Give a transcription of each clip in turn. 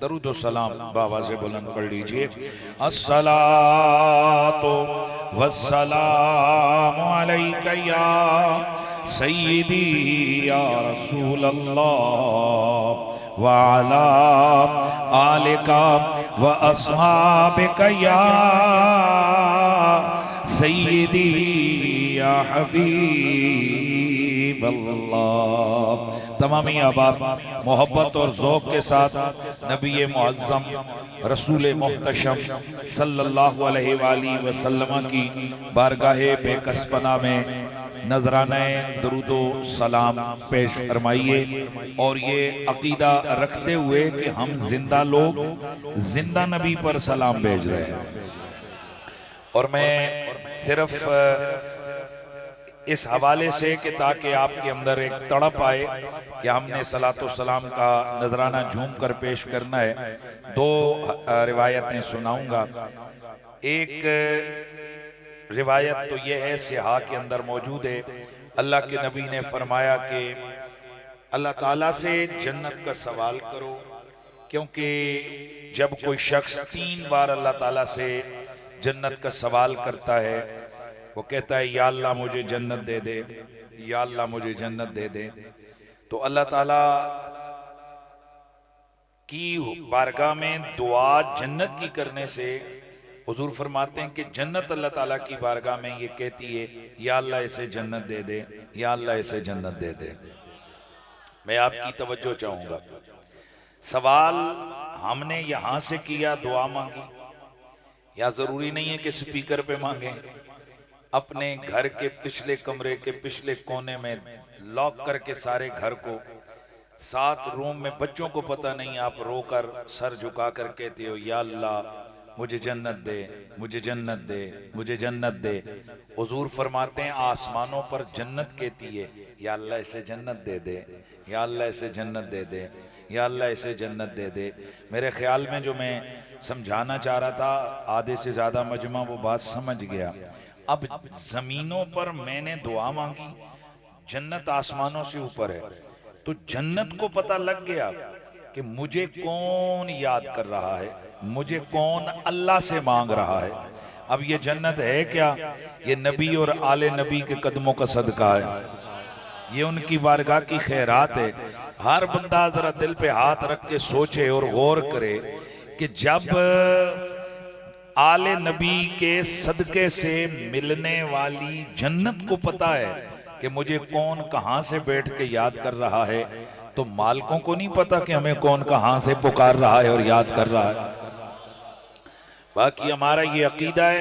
दरूद व सलाम बाबा से बुलंद पढ़ लीजिए। अस्सलातु वस्सलामु अलैका या सय्यदी या रसूल अल्लाह व अला आलिका व अस्हाबिका या सय्यदी या हबीब अल्लाह। तमामी आबाद मोहब्बत और ज़ौक़ के साथ नबी मुअज़्ज़म रसूल मुहतशम सल्लल्लाहु अलैहि वसल्लम की बारगाहे बेकसपना में नजराने दरूदो सलाम पेश फरमाइए। और ये अकीदा रखते हुए कि हम जिंदा लोग जिंदा नबी पर सलाम भेज रहे हैं। और मैं सिर्फ इस हवाले से कि ताकि आपके अंदर एक तड़प आए कि हमने सलातो सलाम का नजराना झूम कर पेश करना है। दो रिवायतें सुनाऊंगा। एक रिवायत तो यह है, सिहा के अंदर मौजूद है, अल्लाह के नबी ने फरमाया कि अल्लाह ताला से जन्नत का सवाल करो, क्योंकि जब कोई शख्स 3 बार अल्लाह ताला से जन्नत का सवाल करता है, वो कहता है या अल्लाह मुझे जन्नत दे दे, या अल्लाह मुझे जन्नत दे दे, तो अल्लाह ताला की बारगाह में दुआ जन्नत की करने से हुजूर फरमाते हैं कि जन्नत अल्लाह ताला की बारगाह में ये कहती है या अल्लाह इसे जन्नत दे दे, या अल्लाह इसे जन्नत दे दे। मैं आपकी तवज्जो चाहूंगा। सवाल हमने यहां से किया, दुआ मांगी, या जरूरी नहीं है कि स्पीकर पे मांगे। अपने घर के पिछले कमरे के पिछले कोने में लॉक करके सारे घर को, 7 रूम में बच्चों को पता नहीं, आप रोकर सर झुका कर कहते हो या अल्लाह मुझे जन्नत दे, मुझे जन्नत दे, मुझे जन्नत दे। हुजूर फरमाते हैं आसमानों पर जन्नत कहती है या अल्लाह इसे जन्नत दे दे, या अल्लाह इसे जन्नत दे दे, या अल्लाह इसे जन्नत दे दे। मेरे ख्याल में जो मैं समझाना चाह रहा था, आधे से ज्यादा मजमा वो बात समझ गया। अब जमीनों पर मैंने दुआ मांगी, जन्नत आसमानों से ऊपर है, तो जन्नत को पता लग गया कि मुझे कौन याद कर रहा है, मुझे कौन अल्लाह से मांग रहा है। अब ये जन्नत है क्या? ये नबी और आले नबी के कदमों का सदका है, ये उनकी बारगाह की खैरात है। हर बंदा जरा दिल पे हाथ रख के सोचे और गौर करे कि जब आले नबी के सदके से मिलने वाली जन्नत को पता है कि मुझे कौन कहां से बैठ के याद कर रहा है, तो मालिकों को नहीं पता कि हमें कौन कहां से पुकार रहा है और याद कर रहा है। बाकी हमारा ये अकीदा है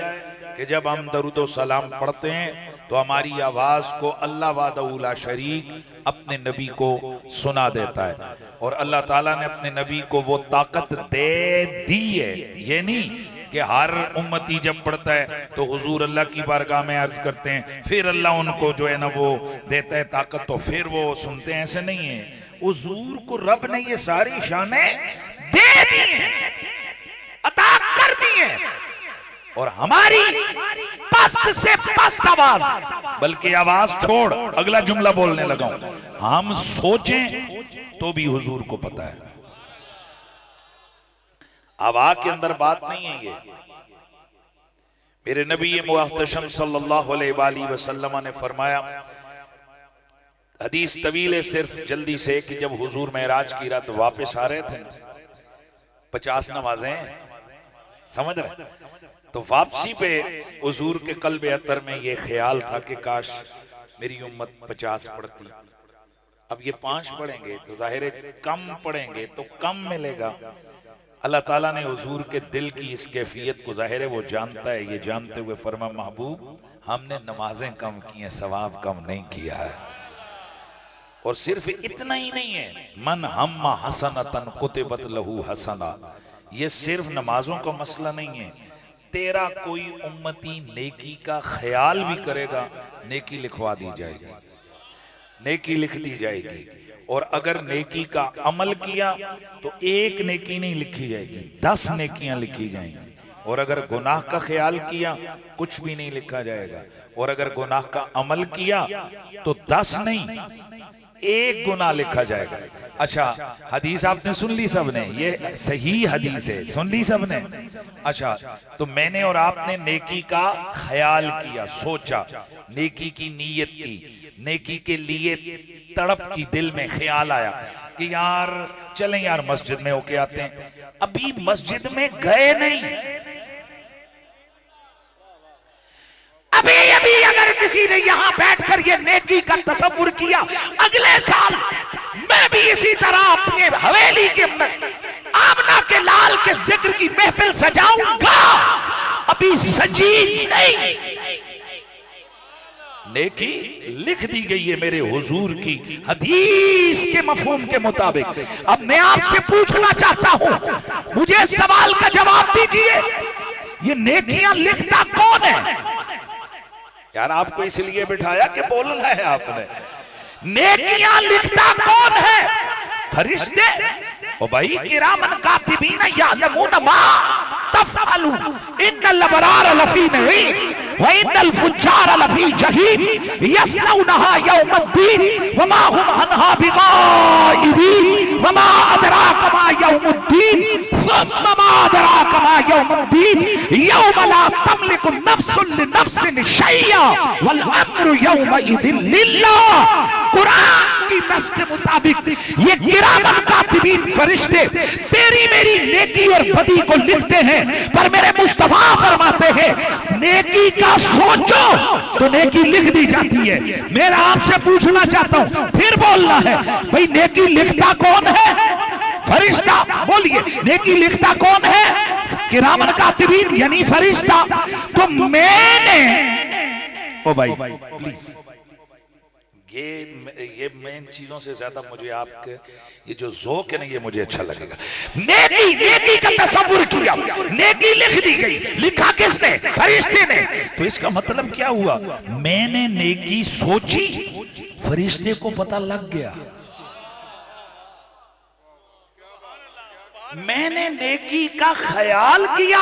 कि जब हम दरूद व सलाम पढ़ते हैं तो हमारी आवाज को अल्लाह वादा शरीक अपने नबी को सुना देता है। और अल्लाह ताला ने अपने नबी को वो ताकत दे दी है, ये नहीं कि कि हर उम्मती जब पढ़ता है तो हुजूर अल्लाह की बारगाह में अर्ज करते हैं, फिर अल्लाह उनको जो है ना वो देता है ताकत, तो फिर वो सुनते हैं। ऐसे नहीं है, हुजूर को रब ने ये सारी शानें दे दी हैं, अता कर दी हैं, और हमारी पस्त से पस्त आवाज, बल्कि आवाज छोड़ अगला जुमला बोलने लगा हूं, हम सोचें तो भी हुजूर को पता है। हवा के अंदर बात नहीं है ये। मेरे नबी मुहतशम सल्लल्लाहु अलैहि वसल्लम ने फरमाया, हदीस तवील है सिर्फ जल्दी से, कि जब हुजूर मेराज की रात वापस आ रहे थे, 50 नमाजें समझ रहे, तो वापसी पे हुजूर के कल्बे अतर में ये ख्याल था कि काश मेरी उम्मत 50 पढ़ती। अब ये 5 पढ़ेंगे तो जाहिर है कम पढ़ेंगे तो कम मिलेगा। अल्लाह ताला ने हुजूर के दिल की इस कैफियत को जाहिर है वो जानता है, ये जानते हुए फरमा, महबूब हमने नमाजें कम की हैं, सवाब कम नहीं किया है। और सिर्फ इतना ही नहीं है, मन हम्मा हसनतन कुतिबत लहू हसना, ये सिर्फ नमाजों का मसला नहीं है, तेरा कोई उम्मती नेकी का ख्याल भी करेगा, नेकी लिखवा दी जाएगी, नेकी लिख दी जाएगी। और अगर नेकी का अमल किया तो एक नेकी नहीं लिखी जाएगी, 10 नेकियां लिखी जाएंगी। और अगर गुनाह का ख्याल किया कुछ भी नहीं लिखा जाएगा, और अगर गुनाह का अमल किया तो 10 नहीं 1 गुनाह लिखा जाएगा। अच्छा, हदीस आपने सुन ली सबने, ये सही हदीस है, सुन ली सबने। अच्छा, तो मैंने और आपने नेकी का ख्याल किया, सोचा, नेकी की नीयत की, नेकी के लिए तड़प की, दिल में ख्याल आया कि यार चलें यार मस्जिद में होके आते हैं। अभी मस्जिद में गए नहीं, अभी अगर किसी ने यहां बैठकर ये नेकी का तसव्वुर किया, अगले साल मैं भी इसी तरह अपने हवेली के अंदर आमना के लाल के जिक्र की महफिल सजाऊंगा, अभी सजी नहीं। नेकी लिख दी गई है मेरे हुजूर की हदीस के मफहूम के मुताबिक। अब मैं आपसे पूछना चाहता हूं, मुझे सवाल का जवाब दीजिए, ये नेकियां लिखता कौन है? यार आपको इसलिए बिठाया कि बोलना है आपने। नेकियां लिखता कौन है? फरिश्ते। ओ भाई, किरामन कातिबीन यअलमून मा तफअलू, इन्नल अबरार लफी नईम व इन्नल फुज्जार लफी जहीम यस्लौनहा यौमद्दीन वमा हुम अन्हा बिगाइबीन वमा अदराक मा यौमुद्दीन वमा अदराक मा यौमुद्दीन यौम ला तमलिकु नफ्सुन लिनफ्सिन शैया वल अम्रु यौमइदिन लिल्लाह। कुरान की नस के मुताबिक ये किरामन कातिबीन फरिश्ते तेरी मेरी नेकी और बदी को लिखते हैं, पर मेरे मुस्तफा फरमाते हैं नेकी का सोचो तो नेकी लिख दी जाती है। मेरा आपसे पूछना चाहता हूं, फिर बोलना है भाई, नेकी लिखता कौन है? फरिश्ता। बोलिए, नेकी लिखता कौन है? किरामन कातिबीन यानी फरिश्ता। तो मैंने, ओ भाई प्लीज, ये मेन चीजों से ज्यादा मुझे आपके ये जो ज़ौक़ है ना, ये मुझे अच्छा लगेगा। नेकी का तसव्वुर किया, नेकी लिख दी गई, लिखा किसने? फरिश्ते ने। तो इसका मतलब क्या हुआ? मैंने नेकी सोची, फरिश्ते को पता लग गया। मैंने नेकी का ख्याल किया,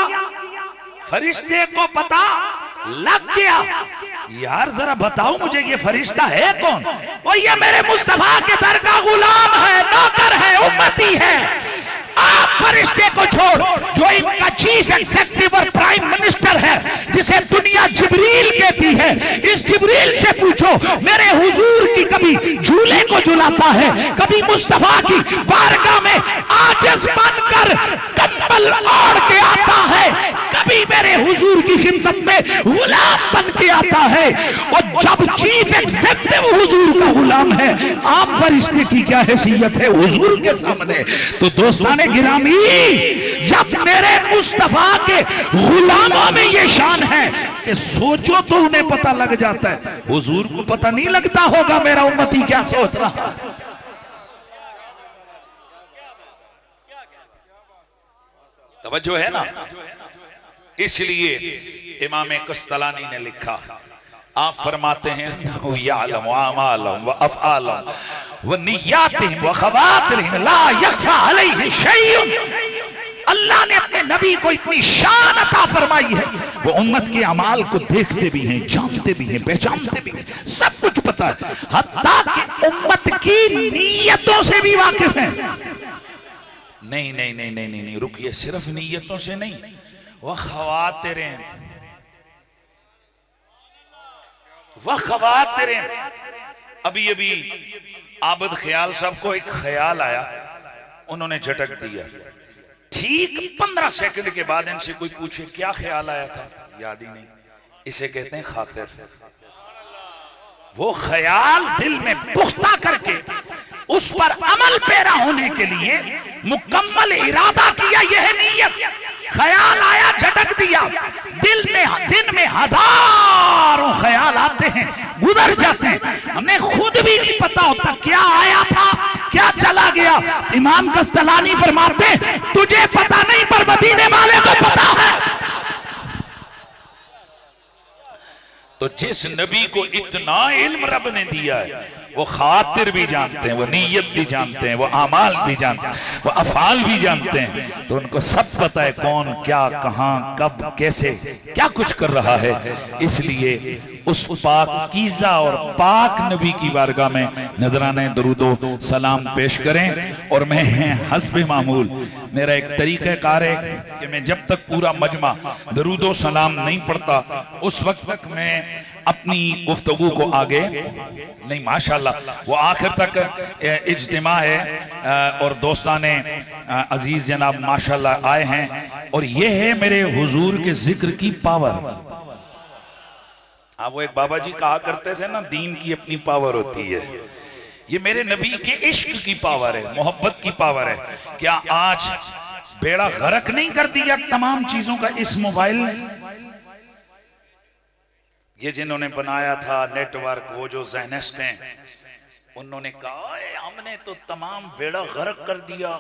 फरिश्ते को पता लग गया। यार जरा बताओ मुझे, ये फरिश्ता है कौन? और ये मेरे मुस्तफा के दर का गुलाम है, नौकर है, उम्मती है। आप फरिश्ते को छोड़, जो इनका चीफ एग्जीक्यूटिव और प्राइम मिनिस्टर है, जिसे दुनिया जिब्रील कहती है, इस जिब्रील से पूछो मेरे हुजूर की कभी झूले को झुलाता है, कभी मुस्तफा की बारगाह में आजिज़ बनकर कंबल ओढ़ के आता है, कभी मेरे हुजूर की खिदमत में गुलाम बन के आता है। और जब चीफ एग्जीक्यूटिव हुजूर का गुलाम है, आम फरिश्ते की क्या हैसियत है हुजूर के सामने? तो दोस्ताने गिरामी, जब मेरे मुस्तफा के गुलामों में ये शान है कि सोचो तो उन्हें पता लग जाता है, हुजूर को पता नहीं लगता होगा मेरा उम्मती क्या सोच रहा। तवज्जो है ना? इसलिए इमाम कस्तलानी ने लिखा, आप फरमाते हैं यअलम व अमालम व अफ़आलम व निय्यातिहिम व ख़वातिरिहिम ला यख़फ़ा अलैहि शैउन। अल्लाह ने अपने नबी को इतनी शान अता फरमाई है, वो उम्मत के अमाल को देखते भी हैं, जानते भी हैं, पहचानते भी हैं, सब कुछ पता है, हत्ता कि उम्मत की नीयतों से भी वाकिफ है। नहीं नहीं नहीं नहीं नहीं, नहीं रुकिए, सिर्फ नीयतों से नहीं, वह ख़वातिरें। अभी अभी आबद ख्याल साहब को एक ख्याल आया, उन्होंने झटक दिया, ठीक 15 सेकंड के बाद इनसे कोई पूछे क्या ख्याल आया था, याद ही नहीं। इसे कहते हैं खातिर। वो ख्याल दिल में पुख्ता करके उस पर अमल पैरा होने के लिए मुकम्मल इरादा किया, यह नीयत। ख्याल आया, झटक दिया, दिन में हजारों ख्याल आते हैं, गुजर जाते हैं, हमें खुद भी नहीं पता होता क्या आया था, क्या चला गया। इमाम कस्तलानी फरमाते, तुझे पता नहीं पर मदीने वाले को पता है। तो जिस नबी को इतना इल्म रब ने दिया है, वो खातिर भी जानते हैं, वो नीयत भी जानते हैं, वो आमाल भी जानते हैं, वो अफाल भी जानते हैं, तो उनको सब पता है कौन क्या, कहां, कब, कैसे, क्या कुछ कर रहा है। इसलिए उस पाकीज़ा और पाक नबी की बारगाह में नजराने दरूदो सलाम पेश करें। और मैं हस्बे मामूल मेरा एक तरीक़ाकार है कि मैं जब तक पूरा मजमा दरूदो सलाम नहीं पढ़ता, उस वक्त तक मैं अपनी गुफ्तगू को आगे नहीं। माशाल्लाह वो आखिर तक इज्तिमा है और दोस्ताने अजीज जनाब माशाल्लाह आए हैं, और ये है मेरे हुजूर के जिक्र की पावर। वो एक बाबा जी कहा करते थे ना, दीन की अपनी पावर होती है, ये मेरे नबी के इश्क की पावर है, मोहब्बत की पावर है। क्या आज बेड़ा गर्क नहीं कर दिया तमाम चीजों का इस मोबाइल ने? ये जिन्होंने बनाया था नेटवर्क, वो जो ज़हनिस्ट हैं, उन्होंने कहा हमने तो तमाम बेड़ा गर्क कर दिया,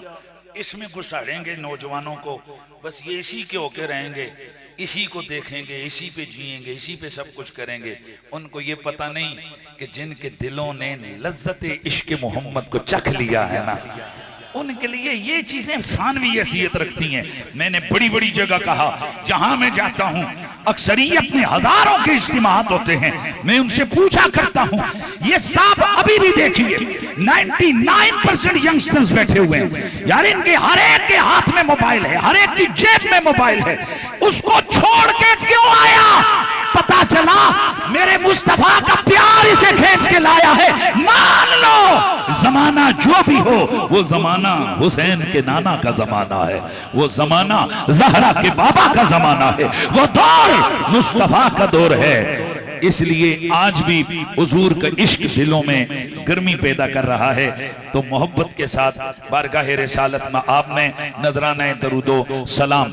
इसमें घुसाड़ेंगे नौजवानों को, बस ये इसी के होके रहेंगे, इसी को देखेंगे, इसी पे जिएंगे, इसी पे सब कुछ करेंगे। उनको ये पता नहीं कि जिनके दिलों ने लज्जत इश्क मोहम्मद को चख लिया है ना, उनके लिए ये चीजें सानवी हैसियत रखती हैं। मैंने बड़ी बड़ी जगह कहा, जहां मैं जाता हूं अक्सरियत में हजारों के इज्तिमात होते हैं, मैं उनसे पूछा करता हूं, ये साहब अभी भी देखिए 99% यंगस्टर्स बैठे हुए हैं यार, इनके हर एक के हाथ में मोबाइल है, हर एक की जेब में मोबाइल है, उसको छोड़ के क्यों आया? पता चला मेरे मुस्तफा का प्यार इसे खींच के लाया है। मान लो जमाना जो भी हो, वो जमाना हुसैन के नाना का जमाना है, वो जमाना ज़हरा के बाबा का जमाना है, वो दौर मुस्तफा का दौर है। इसलिए आज भी हुजूर का इश्क दिलों में गर्मी पैदा कर रहा है। तो मोहब्बत के साथ बारगाह रिसालत में आपने नजराना दरूदो सलाम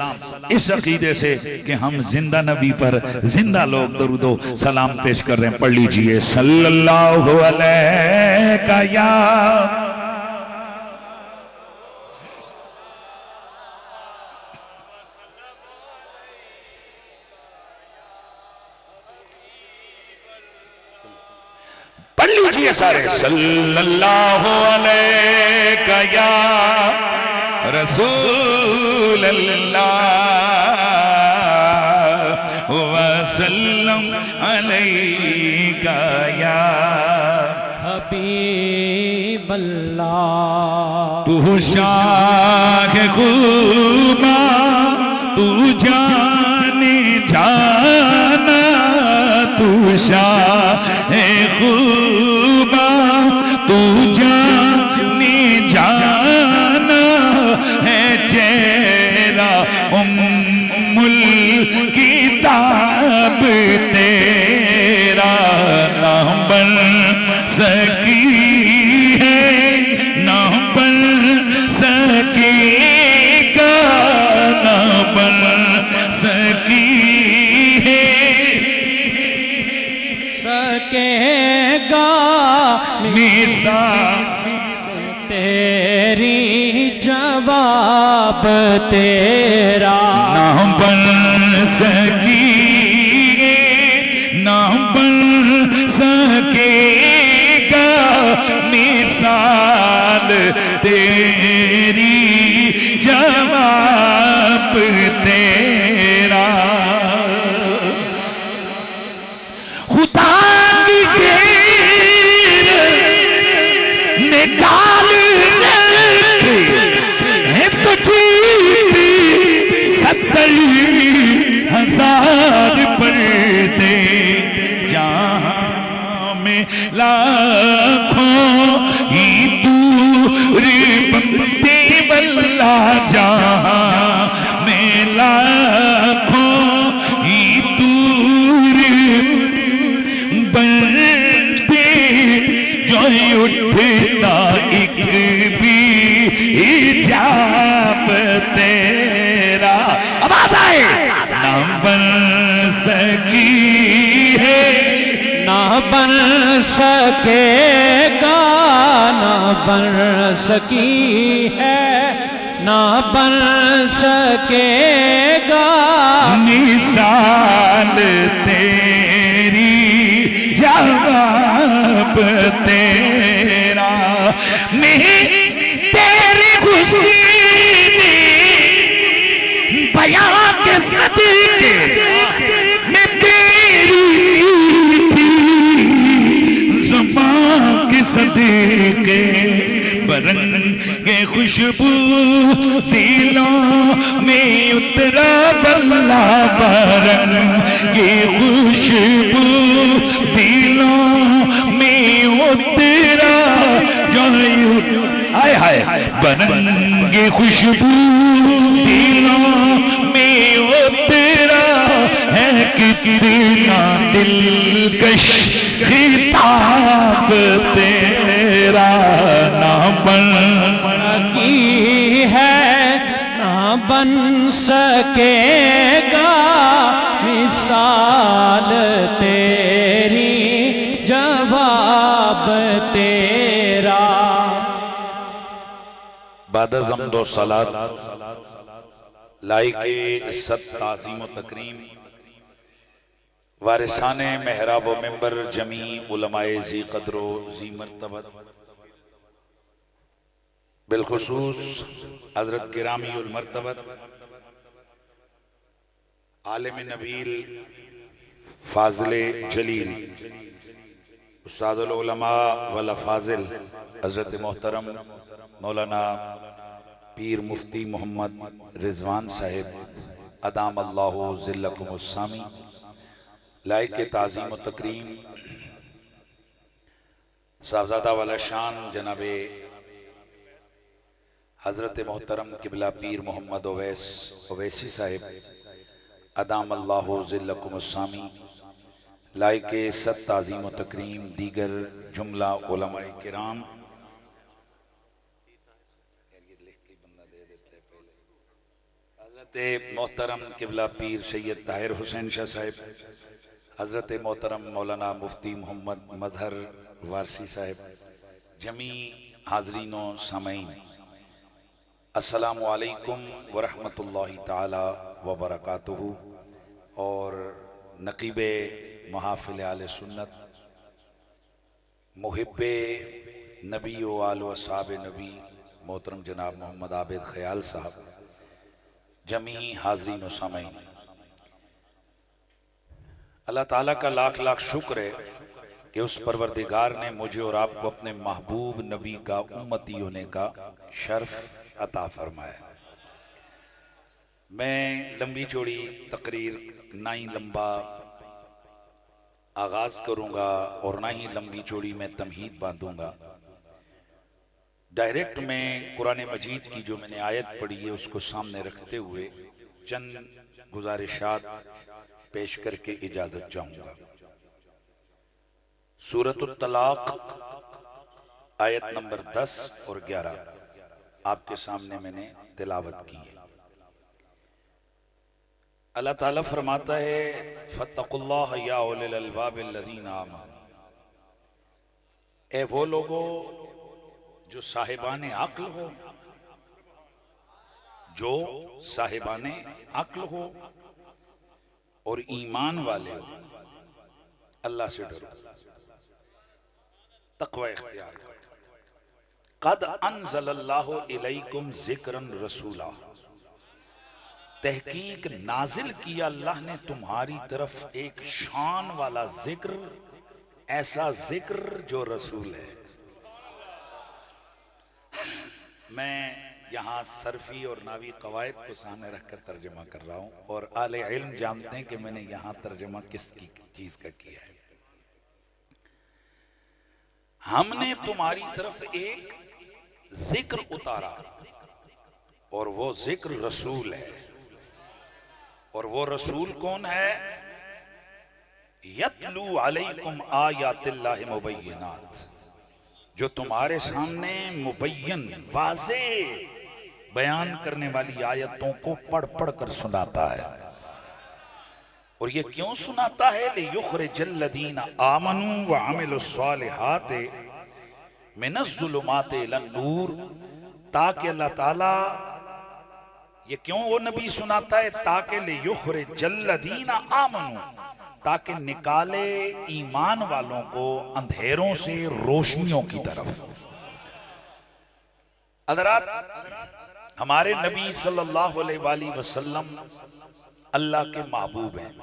इस अकीदे से कि हम जिंदा नबी पर जिंदा लोग दरूदो सलाम पेश कर रहे हैं, पढ़ लीजिए सल्लल्लाहु अलैहि या पढ़ लीजिए सारे, सल्लल्लाहु अलैहि या रसूल अल्लाह वसल्लम अलैका या हबीब अल्लाह। तू शाह खूबा तू जाने जाना, तू शाह खूबा तू जाने जाना है, चेहरा उम्मुल किताब तेरा ना बन सकी है, ना बन सकेगा, ना बन सकी है, सकेगा मिसाल तेरी जवाब जवाब तेरा ना बन सकी, ना बन सकेगा मिसाल तेरी, जवाब तेरा। खुदा की घेर निकाल रखे हैं तुझी 70,000 पर्दे, जहां में लाखों ही दूर बनते बल्ला, जहां में लाखों ही दूर बनते, जो उठता एक भी हिजाब तेरा। आवाज आए। ना बन सकी है, ना बन सकेगा, ना बन सकी है, ना बन सकेगा मिसाल तेरी, जवाब तेरा। नहीं तेरी खुशी बयां के सदीके में तेरी थी, ज़ुबान के सदीके बरंगे खुशबू दिलों में उतरा बल्ला, बरंगे खुशबू दिलों में उतरा, जो हाय हाय बरंगे खुशबू दिलों में उतरा है, कितना दिलकश खिताब तेरा। ना बन की है, ना बन सकेगा मिसाल तेरी, जवाब तेरा। बाद ज़म्दो सलात लाइके इज़्ज़त ताज़ीम व तकरीम वारिसाने महराब व मिंबर जमी उलमाए ज़ी क़द्रो ज़ी मर्तबत, बिलखुसूस हज़रत गिरामी उल मर्तबत आलिम नबील फाज़िले जलील उस्तादुल उलमा वल फाज़िल हज़रत मोहतरम मौलाना पीर मुफ्ती मोहम्मद रिजवान साहिब अदाम अल्लाहु ज़िल्लकुमुस्सामी, लाइके ताज़ीम व तकरीम साहबजादा वाला शान जनाबे हज़रत मोहतरम किबला पीर मोहम्मद ओवैसी साहिब अदाम अल्लाहु ज़िल्लकुमुस्सामी, लाइके सत ताज़ीम व तकरीम दीगर जुमला उलमाए किराम, हज़रत मोहतरम किबला पीर सैयद ताहिर हुसैन शाह साहिब, हज़रत मोहतरम मौलाना मुफ्ती मोहम्मद मजहर वारसी साहिब, जमी हाज़रीनो सामईन, अस्सलामु अलैकुम व रहमतुल्लाहि ताला व बरकातुहू। और नक़ीबे महाफ़िल आले सुन्नत, मुहिब्बे नबी व आल व असहाब नबी मोहतरम जनाब मोहम्मद आबिद ख़याल साहब, जमी हाज़रीन व सामईन, अल्लाह ताला का लाख लाख शुक्र है कि उस परवरदिगार ने मुझे और आपको अपने महबूब नबी का उम्मती होने का शर्फ अता फरमाया। मैं लंबी चौड़ी तकरीर ना ही लंबा आगाज करूंगा और ना ही लंबी चौड़ी में तमहीद बांधूंगा। डायरेक्ट में कुरान मजीद की जो मैंने आयत पढ़ी है उसको सामने रखते हुए चंद गुजारिशात पेश करके इजाजत चाहूंगा। सूरतुत तलाक आयत नंबर 10 और 11 आपके सामने मैंने तिलावत की है। अल्लाह ताला फरमाता है फत्तकुल्लाह या उलिल अल्बाबिल्लज़ीना आमनू, ए वो लोगो जो साहिबाने अक्ल हो, जो साहिबाने अक्ल हो और ईमान वाले हो, अल्लाह से डरो, तक़वा इख्तियार करो। क़द अंज़लल्लाहु इलैकुम ज़िक्रन रसूला, तहकीक नाजिल किया अल्लाह ने तुम्हारी तरफ एक शान वाला जिक्र, ऐसा जिक्र जो रसूल है। मैं यहाँ सरफी और नावी कवायद को सामने रखकर तर्जमा कर रहा हूँ और आले इल्म जानते हैं कि मैंने यहाँ तर्जमा किस चीज का किया है। हमने तुम्हारी तरफ एक जिक्र उतारा और वो जिक्र रसूल है। और वो रसूल कौन है? यतलू अलैकुम आयातिल्लाहि मुबय्यिनात, जो तुम्हारे सामने मुबय्यन वाज़े बयान करने वाली आयतों को पढ़ पढ़ कर सुनाता है। और ये क्यों सुनाता है? लियुखरिजल्लज़ीना आमनू व अमिलुस्सालिहाति मिनज़्ज़ुलुमाति इलन नूर, ताकि अल्लाह ताला, ये क्यों वो नबी सुनाता है? ताकि लियुखरिजल्लज़ीना आमनू, ताकि निकाले ईमान वालों को अंधेरों से रोशनियों की तरफ। हज़रात, हमारे नबी सल्लल्लाहु अलैहि वसल्लम अल्लाह के महबूब हैं।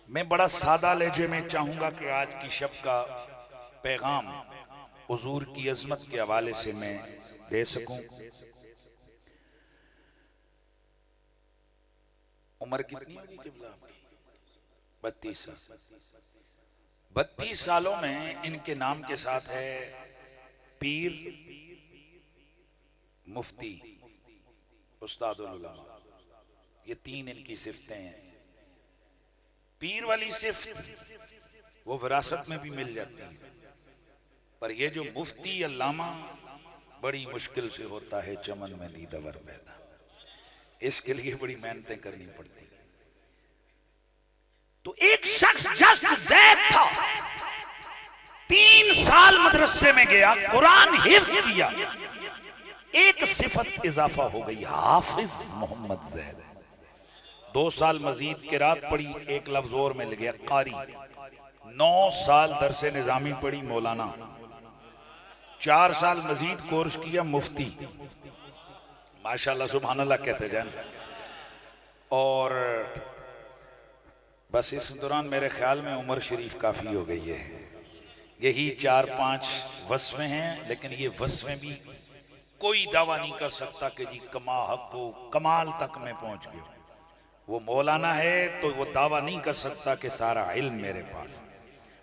मैं बड़ा सादा लहजे में चाहूंगा कि आज की शब का पैगाम हुजूर की अजमत के हवाले से मैं दे सकूं। उम्र कितनी होगी किबला आपकी? 32 साल। 32 सालों में इनके नाम के साथ है पीर, मुफ्ती, उस्तादुल उलमा। ये तीन इनकी सिफ्तें हैं। पीर वाली सिफ्त वो विरासत में भी मिल जाती है, पर ये जो मुफ्ती अल्लामा बड़ी मुश्किल से होता है चमन में दीदावर पैदा। इसके लिए बड़ी मेहनतें करनी पड़ती। तो एक शख्स जस्ट जैद था, 3 साल मदरसे में गया, कुरान हिफ्ज किया, एक सिफत इजाफा हो गई, हाफिज मोहम्मद जैद। 2 साल मजीद किरात पढ़ी, एक लफ्ज और मिल गया, कारी। 9 साल दरसे निजामी पढ़ी, मौलाना। 4 साल मजीद कोर्स किया, मुफ्ती। माशाल्लाह सुभान अल्लाह कहते जान। और बस इस दौरान मेरे ख्याल में उमर शरीफ काफी हो गई है। यही 4-5 वस्फें हैं, लेकिन ये वस्फें भी कोई दावा नहीं कर सकता कि जी कमा हक को कमाल तक में पहुंच गए। वो मौलाना है तो वो दावा नहीं कर सकता कि सारा इल्म मेरे पास।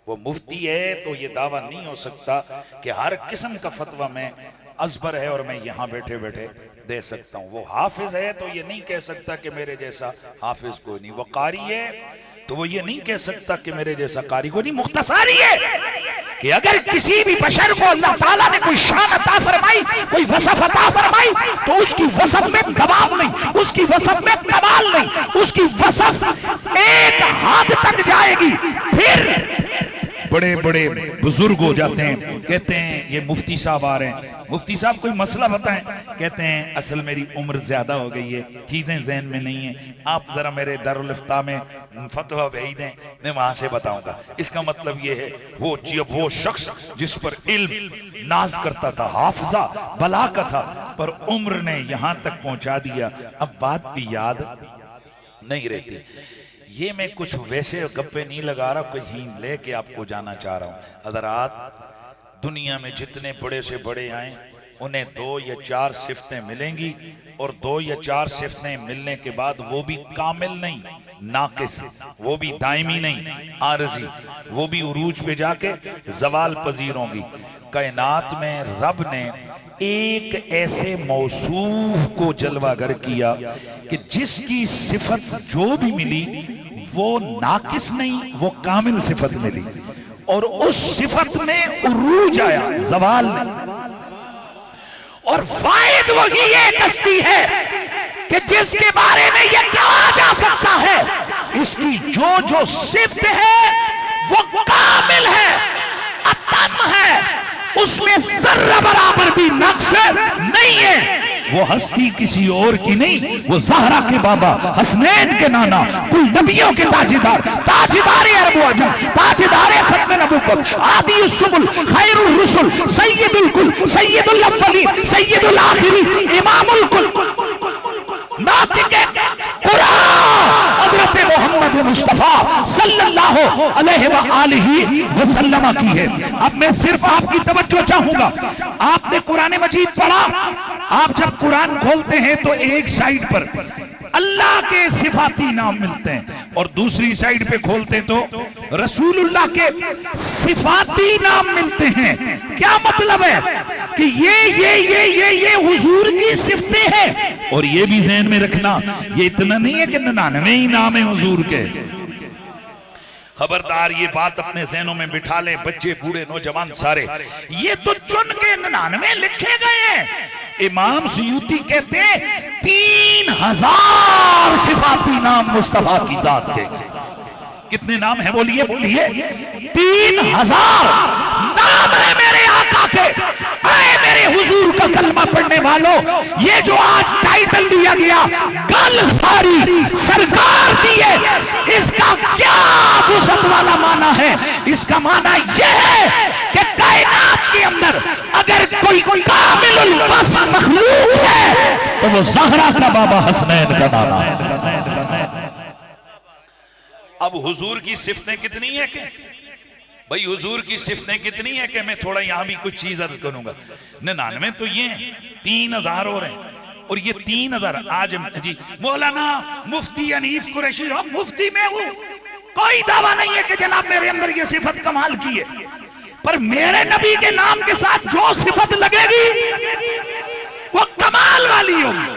वो मुफ्ती है तो ये दावा नहीं हो सकता कि हर किस्म का फतवा में अजबर है और मैं यहाँ बैठे बैठे दे सकता हूँ। वो हाफिज है तो ये नहीं कह सकता कि मेरे जैसा हाफिज कोई नहीं। वो कारी है तो वो ये नहीं कह सकता कि मेरे जैसा कारी कोई नहीं। मुख्तसार है कि अगर किसी भी बशर को अल्लाह ताला ने कोई शान अता फरमाई, कोई वसफ अता फरमाई, तो उसकी वसफ में दबाव नहीं, उसकी वसफ में कमाल नहीं, उसकी वसफ एक हाथ तक जाएगी। फिर बड़े बड़े बुजुर्ग हो जाते हैं, कहते हैं ये मुफ्ती साहब आ रहे हैं, मुफ्ती साहब कोई मसला बताएं, कहते हैं असल मेरी उम्र ज्यादा हो गई है, चीजें जहन में नहीं है, आप जरा मेरे दारुल इफ्ता में फतवा भेज दें, मैं वहां से बताऊंगा। इसका मतलब ये है वो शख्स जिस पर इल्म नाज करता था, हाफिजा बला का था, पर उम्र ने यहां तक पहुंचा दिया, अब बात भी याद नहीं रहती। ये मैं कुछ वैसे गप्पे नहीं लगा रहा, कोई हीन लेके आपको जाना चाह रहा हूं। हज़रात, दुनिया में जितने बड़े से बड़े आए उन्हें 2 या 4 सिफ्तें मिलेंगी, और 2 या 4 सिफ्तें मिलने के बाद वो भी कामिल नहीं, नाकिस, वो भी दायमी नहीं, आरजी, वो भी उरूज पे जाके जवाल पजीर होंगी। कायनात में रब ने एक ऐसे मौसूफ को जलवागर किया कि जिसकी सिफत जो भी मिली वो नाकिस नहीं, वो कामिल सिफत मिली, और उस सिफत में उरूज आया, जवाल नहीं। और वाहिद वही एक हस्ती है कि जिसके बारे में यह कहा जा सकता है इसकी जो जो सिफत है वो कामिल है, अतम है, उसमें जर्रा बराबर भी नक्स नहीं है। वो हस्ती किसी और की नहीं, वो ज़हरा के बाबा, हसनैन के नाना, कुल नबियों के ताजदार, ताजदार अरब व अजम, ताजदार खत्म नबुव्वत, आदि सुबुल, खैरुर रुसुल, सय्यदुल कुल, सय्यदुल अव्वलीन, सय्यदुल आखिरीन, इमामुल कुल, नातिक़े कुरान हज़रत मोहम्मद मुस्तफा सल्लल्लाहु अलैहि व आलिहि वसल्लम की है। अब मैं सिर्फ आपकी तवज्जो चाहूंगा, आपने कुरान मजीद पढ़ा, आप जब कुरान खोलते हैं तो एक साइड पर अल्लाह के सिफाती नाम मिलते हैं और दूसरी साइड पे खोलते तो रसूलुल्लाह के सिफाती नाम मिलते हैं। क्या मतलब है कि ये हुजूर की सिफतें हैं। और ये भी ज़हन में रखना, ये इतना नहीं है कि 99 ही नाम है हुजूर के। खबरदार, ये बात अपने ज़हनों में बिठा ले, बच्चे बूढ़े नौजवान सारे, ये तो चुन के 99 लिखे गए हैं। इमाम सुयूती कहते हैं 3000 सिफाती नाम मुस्तफा की जात के। कितने नाम है बोलिए, बोलिए। 3000 नाम है मेरे आका के। ऐ मेरे हुजूर का कलमा पढ़ने वालों, ये जो आज टाइटल दिया गया, गल सारी सरकार दी है, इसका क्या वुसअत वाला माना है? इसका माना यह है कि कायनात के अंदर अगर कोई कामिलुल वस्फ मखलूक है तो वो ज़हरा का बाबा हसनैन का नाना है। अब हुजूर की सिफतें कितनी है कि भाई, हुजूर की सिफतें कितनी है कि मैं थोड़ा यहां भी कुछ चीज अर्ज करूंगा। 99 तो ये 3000 और हैं, और ये 3000 आज जी मौलाना मुफ्ती अनीफ कुरैशी, हम मुफ्ती में हूं, कोई दावा नहीं है कि जनाब मेरे अंदर ये सिफत कमाल की है, पर मेरे नबी के नाम के साथ जो सिफत लगेगी वो कमाल वाली होगी।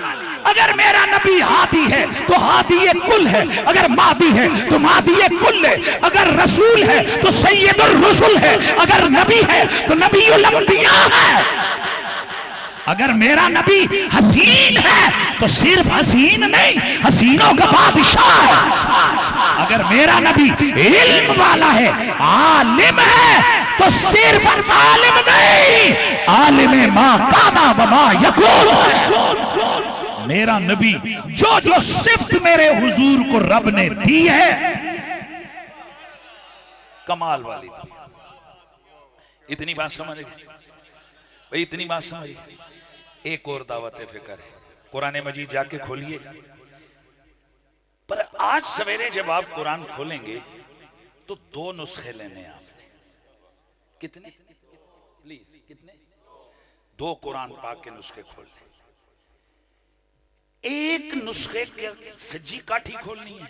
अगर मेरा नबी हादी है तो हादी कुल है, अगर मादी है तो मादी कुल है, अगर रसूल है तो सैयदुर रसूल है, अगर नबी है तो नबीउल अंबिया है। अगर मेरा नबी हसीन है तो सिर्फ हसीन नहीं, हसीनों का बादशाह है। अगर मेरा नबी इल्म वाला है, आलिम है, तो सिर्फ आलिम नहीं, आलिम मा काना व मा यकून। मेरा नबी जो जो सिफ्त मेरे हुजूर को रब ने दी है, कमाल वाली दी। इतनी बात समझ गए भाई, इतनी बात समझ। एक और दावत फिक्र है, कुरान मजीद जाके खोलिए। पर आज सवेरे जब आप कुरान खोलेंगे तो 2 नुस्खे लेने आपने। कितने? प्लीज कितने? 2 कुरान पाक के नुस्खे खोल लें। एक नुस्खे के सज्जी काठी खोलनी है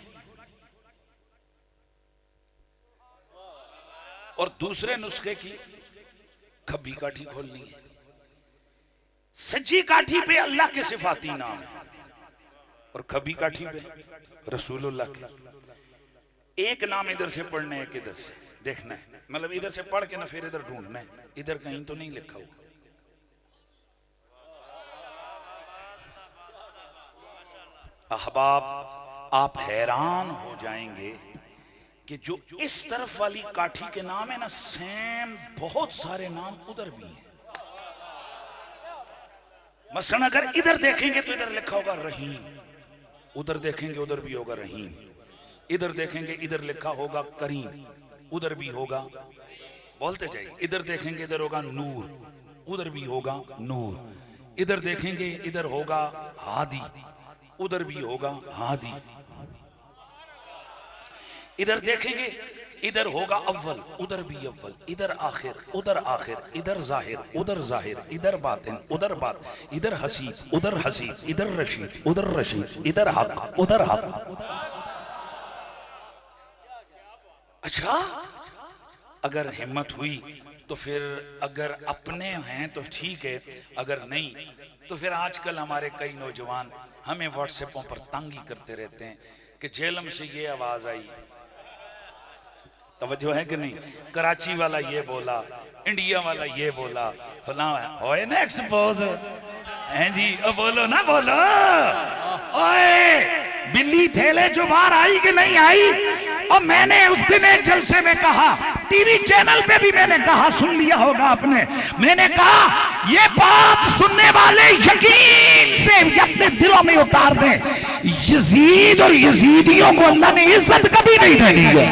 और दूसरे नुस्खे की खब्बी काठी खोलनी है। सज्जी काठी पे अल्लाह के सिफाती नाम है और खब्बी काठी पे रसूलुल्लाह के। एक नाम इधर से पढ़ना है, किधर से देखना है, मतलब इधर से पढ़ के ना फिर इधर ढूंढना है, इधर कहीं तो नहीं लिखा हुआ। अहबाब, आप हैरान हो जाएंगे कि जो इस तरफ वाली काठी के नाम है ना, सेम बहुत सारे नाम उधर भी हैं। मसलन अगर इधर देखेंगे तो इधर लिखा होगा रहीम, उधर देखेंगे उधर भी होगा रहीम, इधर देखेंगे इधर लिखा होगा करीम, उधर भी होगा, बोलते जाइए, इधर देखेंगे इधर होगा नूर, उधर भी होगा नूर, इधर देखेंगे इधर होगा हादी, उधर भी होगा हादी, इधर देखेंगे इधर होगा अव्वल, उधर भी अव्वल, इधर आखिर, उधर आखिर, इधर जाहिर, उधर जाहिर, इधर बातिन, उधर बात, इधर हसीब, उधर हसीब, इधर रशीद, उधर रशीद, इधर हक, उधर हक। अच्छा, अगर हिम्मत हुई तो फिर अगर अपने हैं तो ठीक है, अगर नहीं तो फिर आजकल हमारे कई नौजवान हमें व्हाट्सएपों पर तंगी करते रहते हैं कि झेलम से ये आवाज आई, तवज्जो है कि नहीं, कराची वाला ये बोला, इंडिया वाला ये बोला, फला होए ना एक्सपोज हैं जी, ओ बोलो ना बोलो, ओए बिल्ली थैले जो बाहर आई कि नहीं आई। और मैंने उस दिन एक जलसे में कहा, टीवी चैनल पे भी मैंने कहा, सुन लिया होगा आपने, मैंने कहा ये बात सुनने वाले यकीन से अपने दिलों में उतार दें, यजीद और यजीदियों को अल्लाह ने इज्जत कभी नहीं देनी है,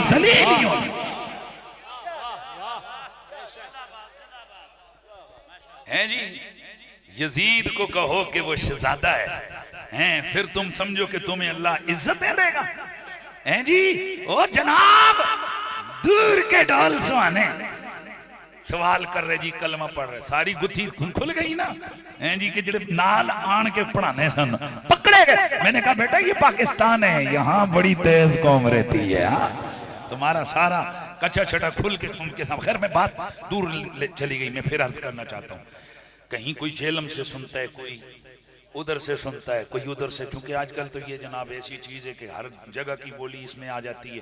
जलीलियों। हैं जी, यजीद को कहो कि वो शहजादा हैं, फिर तुम समझो कि तुम्हें अल्लाह इज्जतें देगा। हैं जी, ओ जनाब, दूर के डॉल सुहाने सवाल कर रहे जी, कलमा पढ़ रहे, सारी गुत्थी खुल गई ना। हैं जी, कि जेड़े नाल आन के पढ़ाने सन पकड़े गए। मैंने कहा बेटा ये पाकिस्तान है, यहाँ बड़ी तेज कौम रहती है। तुम्हारा सारा कच्चा छटा खुल के तुम के साथ। खैर मैं बात दूर चली गई, मैं फिर अर्ज करना चाहता हूँ। कहीं कोई झेलम से सुनता है, कोई उधर से सुनता है, कोई उधर से, चूंकि आजकल तो ये जनाब ऐसी चीज है कि हर जगह की बोली इसमें आ जाती है।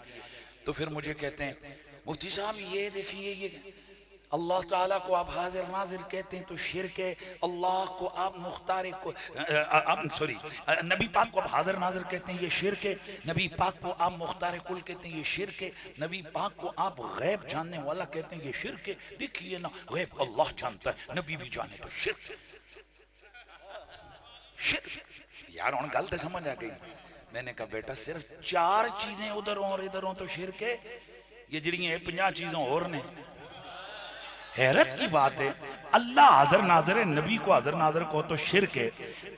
तो फिर मुझे कहते हैं मुफ्ती साहब ये देखिए, ये अल्लाह ताला को आप हाजिर नाजिर कहते हैं तो शिर्क है, अल्लाह को आप मुख्तार को सॉरी नबी पाक को आप हाजिर नाजिर कहते हैं ये शिर्क है, नबी पाक को आप मुख्तार कुल कहते हैं ये शिर्क है, नबी पाक को आप गैब जानने वाला कहते हैं ये शिर्क है। देखिए ना, गैब अल्लाह जानता है, नबी भी जाने तो शिर्क। यार हुण गल तो समझ आ गई। मैंने कहा बेटा सिर्फ 4 चीजें उधर और इधर हो तो शिर्क है, ये जड़ियां 50 चीजों और ने। हैरत की बात है, अल्लाह हाजिर नाजर है, नबी को हाजिर नाजर कहो तो शिर्क है।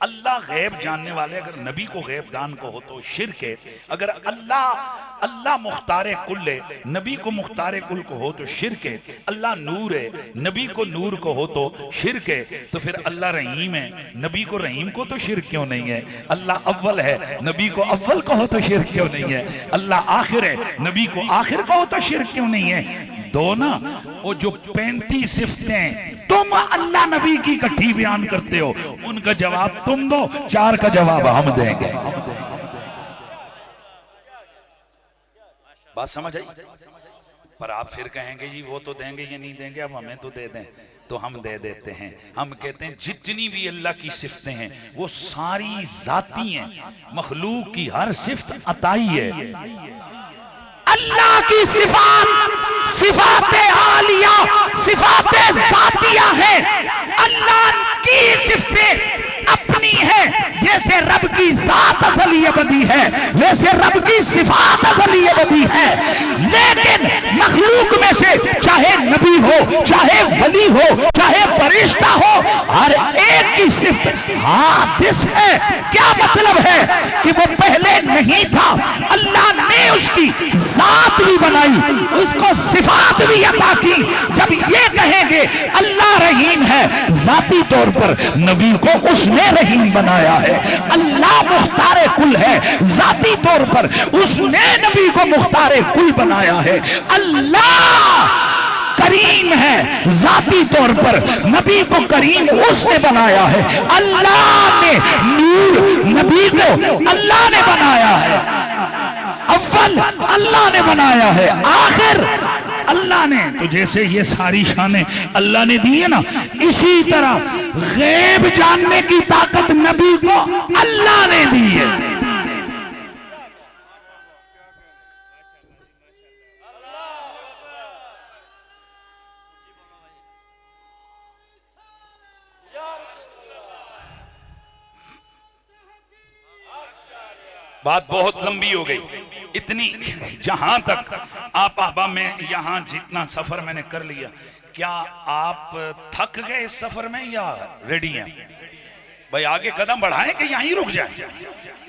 अल्लाह गैब जानने वाले अगर नबी को गैब दान कहो तो शिर्क है। अगर अल्लाह मुख्तार कुल है, नबी को मुख्तार कुल कहो तो शिर्क है। अल्लाह नूर है, नबी को नूर कहो तो शिर्क है। तो फिर अल्लाह रहीम है, नबी को रहीम को तो शिर्क क्यों नहीं है? अल्लाह अव्वल है, नबी को अव्वल कहो तो शिर्क क्यों नहीं है? अल्लाह आखिर है, नबी को आखिर कहो तो शिर्क क्यों नहीं है? दो ना, वो जो 35 सिफतें तुम अल्लाह नबी की इकट्ठी बयान करते हो, उनका जवाब तुम दो, 4 का जवाब हम देंगे। बात समझ आई? पर आप फिर कहेंगे जी वो तो देंगे या नहीं देंगे, अब हमें तो दे दें। तो हम दे देते हैं। हम कहते हैं जितनी भी अल्लाह की सिफतें हैं वो सारी जाती हैं, मखलूक की हर सिफत अताई है। अल्लाह की सिफाते आलिया सिफाते जातिया है। अल्लाह की सिफतें अपनी है, जैसे रब की जात अज़ली अबदी है वैसे रब की सिफात अज़ली अबदी है। लेकिन मखलूक में से चाहे नबी हो, चाहे वली हो, चाहे फरिश्ता हो, हर एक की सिफत हादिस है। क्या मतलब है कि वो पहले नहीं था, अल्लाह ने उसकी जात भी बनाई, उसको सिफात भी अता की। जब ये कहेंगे अल्लाह रहीम है, जाती तौर पर नबी को उसने रहीम बनाया है। अल्लाह मुख्तार कुल है, जाती तौर पर उसने नबी को मुख्तार कुल बनाया है। अल्लाह करीम है, जाती तौर पर नबी को करीम उसने बनाया है। अल्लाह ने नूर, नबी को अल्लाह ने बनाया है। अव्वल अल्लाह ने बनाया है, आखिर अल्लाह ने। तो जैसे ये सारी शानें अल्लाह ने दी है ना, इसी तरह गैब जानने की ताकत नबी को अल्लाह ने दी है। बात बहुत लंबी हो गई, इतनी जहां तक आप अहबाब में यहां जितना सफर मैंने कर लिया, क्या आप थक गए इस सफर में या रेडी हैं? भाई आगे कदम बढ़ाएं कि यहीं रुक जाएं?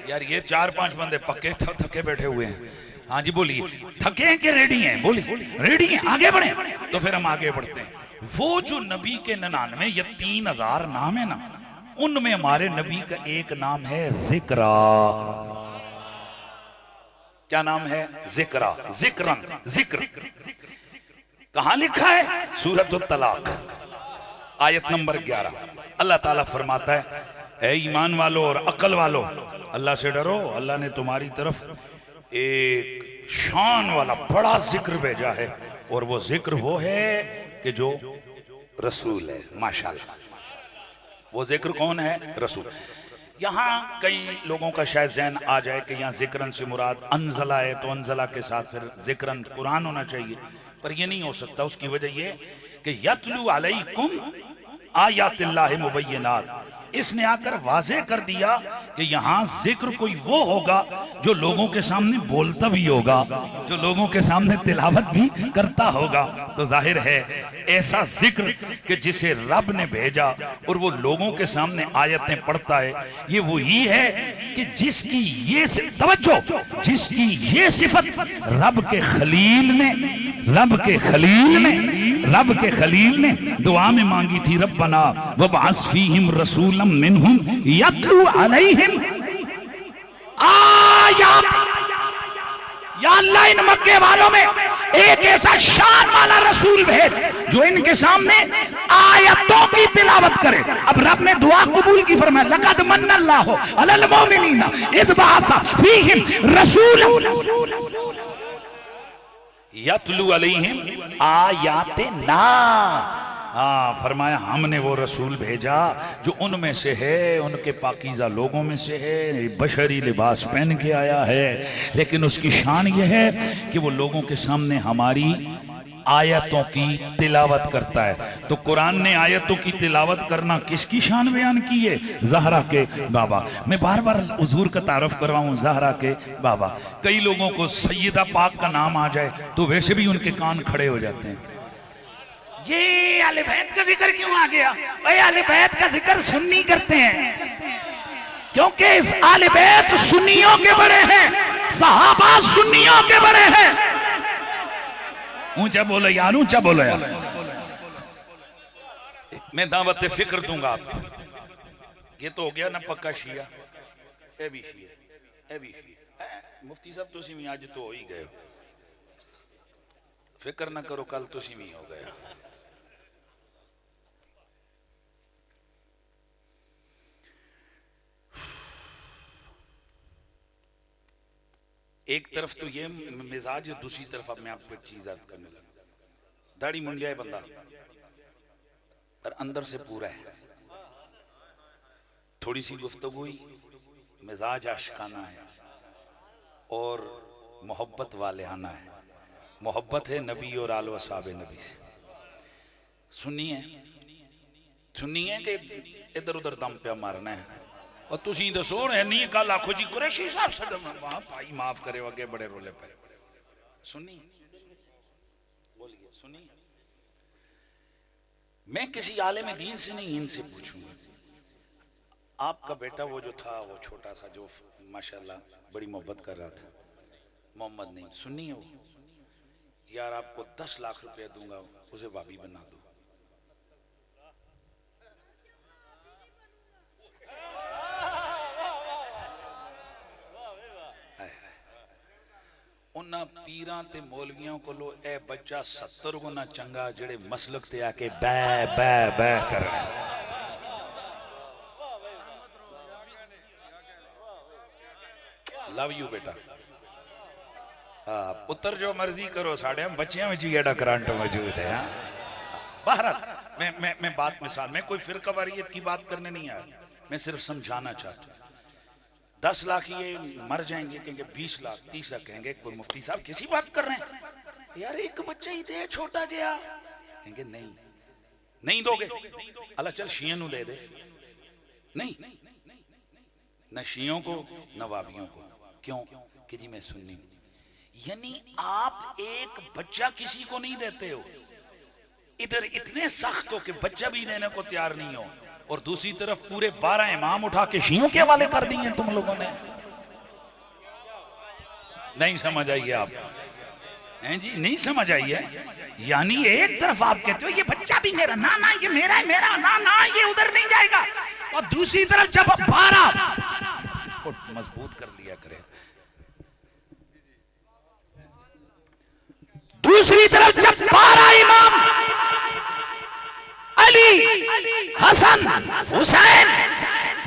यार ये 4-5 बंदे पक्के थके बैठे हुए हैं। हाँ जी बोलिए, थके हैं कि रेडी हैं? बोलिए रेडी हैं, आगे बढ़े। तो फिर हम आगे बढ़ते हैं। वो जो नबी के 99 या 3000 नाम है ना, उनमें हमारे नबी का एक नाम है जिक्रा। क्या नाम है? जिक्रा, जिक्रन, जिक्र। कहां लिखा है? सूरत तलाक आयत नंबर 11। अल्लाह ताला फरमाता है, ऐ ईमान वालो और अकल वालो, अल्लाह से डरो। अल्लाह ने तुम्हारी तरफ एक शान वाला बड़ा जिक्र भेजा है, और वो जिक्र वो है कि जो रसूल है। माशाल्लाह, वो जिक्र कौन है? रसूल। यहाँ कई लोगों का शायद ज़हन आ जाए कि यहाँ जिक्रन से मुराद अनजला है, तो अनजला के साथ फिर जिक्रन कुरान होना चाहिए, पर ये नहीं हो सकता। उसकी वजह ये कि यतलू अलैकुम आयातिल्लाहि मुबय्यिनात, इसने आकर वाज़े कर दिया कि यहां जिक्र कोई वो होगा जो लोगों के सामने बोलता भी होगा, जो लोगों के सामने तिलावत भी करता होगा। तो जाहिर है ऐसा जिक्र कि जिसे रब ने भेजा और वो लोगों के सामने आयतें पढ़ता है, ये वही है कि जिसकी ये तवज्जो, जिसकी ये सिफत रब के खलील ने दुआ में मांगी थी, रब्बना वबअस फीहिम रसूलन मिनहुम यतलू अलैहिम आयात। या अल्लाह इन मक्के वालों में एक ऐसा शान वाला रसूल भेज जो इनके सामने आयतों की तिलावत करे। अब रब ने दुआ कबूल की, फरमाया लक़द मन्नल्लाहु अलल मुमिनीना इज़ बअसा फीहिम रसूलन यतलू अलैहिम आयातिना। हाँ, फरमाया हमने वो रसूल भेजा जो उनमें से है, उनके पाकीज़ा लोगों में से है, बशरी लिबास पहन के आया है, लेकिन उसकी शान ये है कि वो लोगों के सामने हमारी आयतों की तिलावत करता है। तो कुरान ने आयतों की तिलावत करना किसकी शान बयान की है? ज़हरा के बाबा। मैं बार बार हुजूर का तारुफ कर रहा हूँ, ज़हरा के बाबा। कई लोगों को सैयदा पाक का नाम आ जाए तो वैसे भी उनके कान खड़े हो जाते हैं। ये आले बैत का जिक्र क्यों आ गया? भाई आले बैत का जिक्र सुन्नी करते हैं, क्योंकि इस आले बैत सुन्नियों के बड़े हैं, सहाबा सुन्नियों के बड़े हैं। ऊंचा बोलो यार, ऊंचा बोलो यार। मैं दावत फिक्र दूंगा आपको। ये तो हो गया ना पक्का शिया, ए भी शिया, ए भी शिया। मुफ्ती साहब तुसी भी आज तो हो ही गए हो, फिक्र ना करो, कल तुसी भी हो गया। एक तरफ तो ये मिजाज है, दूसरी तरफ अब मैं आपको एक चीज अर्ज करने लगा। दाढ़ी मुंडिया है बंदा, पर अंदर से पूरा है। थोड़ी सी गुफ्तगू हुई, मिजाज आशिकाना है और मोहब्बत वालेहाना है। मोहब्बत है नबी और आल व साहब नबी से। सुनिए कि इधर उधर दम पे मारना है। और तुसी दसो नहीं, कल आखो जी कुरैशी साहब सदम भाई माफ करे, अगे बड़े रोले पे। सुनी बोलिए, सुनी। मैं किसी आलिम दीन से नहीं, इनसे पूछूंगा। आपका बेटा वो जो था, वो छोटा सा जो माशाल्लाह बड़ी मोहब्बत कर रहा था, मोहम्मद नहीं, सुन्नी हो यार, आपको 10 लाख रुपया दूंगा, उसे वाबी बना दो। उन्ना पीरां ते मौलवियों को लो ए बच्चा 70 गुना चंगा जेड़े मसलक ते आके बै बै बै कर। लव यू बेटा। हाँ, पुत्र जो मर्जी करो, साढ़े हम बच्चियां में एड़ा करंट मौजूद है। हाँ, बहरहाल मैं बात मिसाल, मैं कोई फिरका वारियत की बात करने नहीं आया, मैं सिर्फ समझाना चाहता हूं। 10 लाख ये मर जाएंगे, कहेंगे 20 लाख 30 लाख, कहेंगे कोई मुफ्ती साहब किसी बात कर रहे हैं यार, एक बच्चा ही थे छोटा जया, कहेंगे नहीं दोगे। अल्लाह चल शियों को दे दे। नहीं, न शियों को न वाबियों को। क्यों? कि जी मैं सुन्नी हूं। यानी आप एक बच्चा किसी को नहीं देते हो, इधर इतने सख्त हो कि बच्चा भी देने को तैयार नहीं हो, और दूसरी तरफ पूरे 12 इमाम उठा के शियों के हवाले कर दिए तुम लोगों ने। नहीं समझ आई आप हैं जी, नहीं समझ आई है। यानी एक तरफ आप कहते हो ये बच्चा भी मेरा, ना ये मेरा है, मेरा ना ये उधर नहीं जाएगा, और दूसरी तरफ जब 12, इसको मजबूत कर लिया करें, दूसरी तरफ जब 12 इमाम अली, हसन, हुसैन,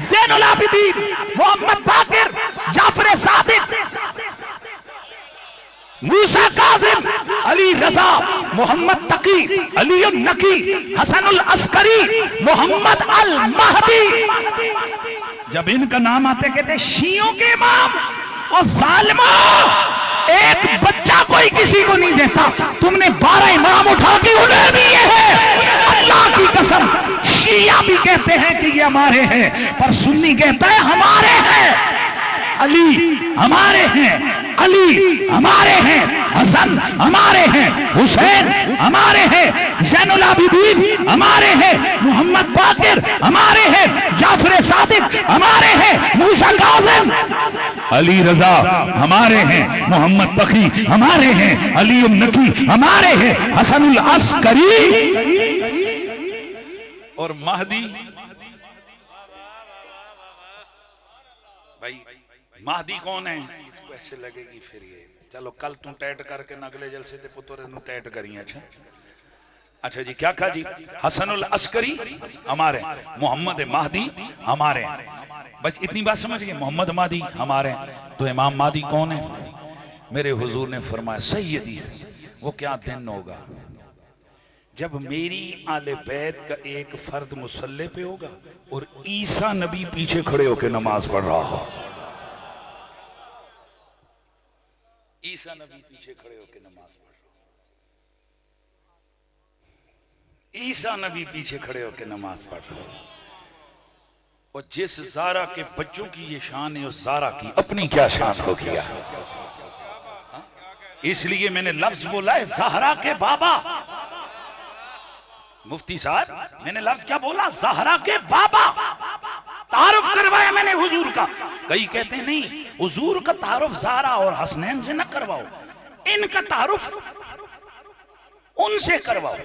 ज़ैनुल आबिदीन, मोहम्मद बाकिर, जाफर सादिक, मूसा काज़िम, अली रज़ा, मोहम्मद तकी, अली नकी, हसनुल अस्करी, मोहम्मद अल महदी, जब इनका नाम आते कहते शियों के इमाम। और जालिमा, एक बच्चा कोई किसी को नहीं देता, तुमने 12 इमाम उठा के उन्हें दिए हैं। अल्लाह की कसम, शिया हमारे हैं, पर सुन्नी कहता है हमारे हैं। अली हमारे हैं, अली हमारे हैं, हसन हमारे हैं, हुसैन हमारे हैं, ज़ैनुल आबिदीन हमारे हैं, मोहम्मद बाकिर हमारे हैं, जाफर सादिक हमारे हैं, मूसा काज़िम, अली रजा हमारे हैं, मोहम्मद तकी हमारे हैं, अली नकी हमारे हैं, हसनुल अस्करी और महदी। भाई महदी कौन है? इसको ऐसे लगेगी फिर ये, चलो कल तू टैट करके अगले जलसे ते पुत्र नु टैट करी। अच्छा जी, क्या कहा जी? हसनुल अस्करी हमारे, मोहम्मद महदी हमारे। बस इतनी बात समझ गए, मोहम्मद महदी हमारे। तो इमाम महदी कौन है? मेरे हुजूर ने फरमाया सैयदी, वो क्या दिन होगा जब मेरी आले बैत का एक फर्द मुसल्ले पे होगा और ईसा नबी पीछे खड़े होकर नमाज पढ़ रहा हो। ईसा नबी पीछे खड़े होकर नमाज पढ़ रहा हो, ईसा नबी पीछे खड़े होकर नमाज पढ़ रहा हो। और जिस ज़ारा के बच्चों की ये शान है, उस ज़ारा की अपनी क्या शान हो गया। इसलिए मैंने लफ्ज बोला है ज़हरा के बाबा। मुफ्ती साहब मैंने लफ्ज क्या बोला? ज़हरा के बाबा। तारुफ करवाया मैंने हुजूर का। कई कहते हैं नहीं, हुजूर का तारुफ ज़हरा और हसनैन से न करवाओ, इनका तारुफ उनसे करवाओ।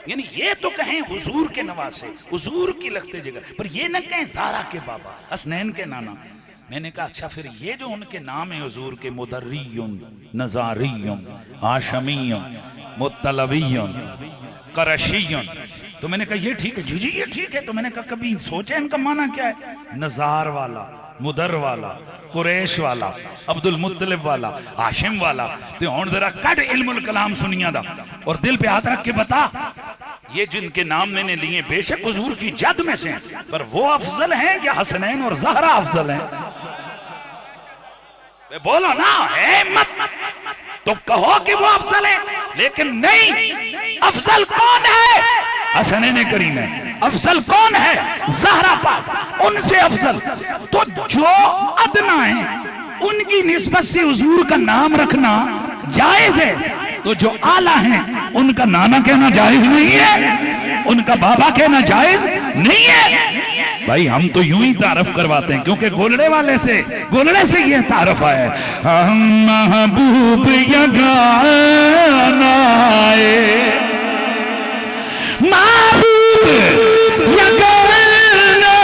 यानी ये तो कहें हुजूर के नवासे, हुजूर की लगते जगह, पर ये न कहें ज़हरा के बाबा, हसनैन के नाना। मैंने कहा अच्छा फिर ये जो उनके नाम है हुजूर के, मुदर्रियुन, नज़ारियुन, हाशमियुन, मुत्तलबियुन, करशियुन, तो मैंने कहा ये ठीक है जी, ये ठीक है। तो मैंने कहा कभी सोचे इनका माना क्या है? नज़ार वाला, मुदर वाला, कुरैश वाला, अब्दुल मुत्तलिब वाला, हाशिम वाला। तो हुण जरा कट इल्मुल कलाम सुनिया दा और दिल पे हाथ रख के बता, ये जिनके नाम मैंने लिए बेशक हुजूर की जद में से, पर वो अफजल हैं या हसनैन और ज़हरा अफजल हैं? बोलो ना, है मत तो कहो कि वो अफजल है, लेकिन नहीं, अफजल कौन है? हसनैन करीम है। अफजल कौन है? ज़हरा पाक, उनसे अफजल। तो जो अदना है उनकी निस्बत से हुजूर का नाम रखना जायज है, तो जो आला हैं उनका नाना कहना जायज नहीं है, उनका बाबा कहना जायज नहीं है। भाई हम तो यूं ही तारफ करवाते हैं, क्योंकि गोलड़े वाले से, गोलड़े से ये तारफ आया है। हम महबूब यगाना महबूब यगाना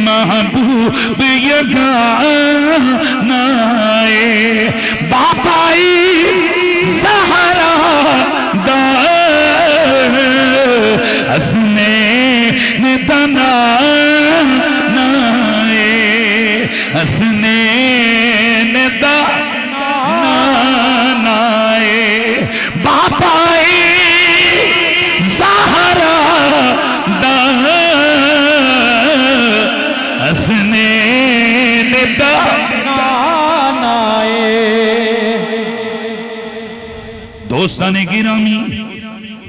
महबूब यगाना बापाई ज़हरा दा हसने दना नाए, हसने दना नाए बापाई ज़हरा दा हसने दना नाए। दोस्ताने गिरामी,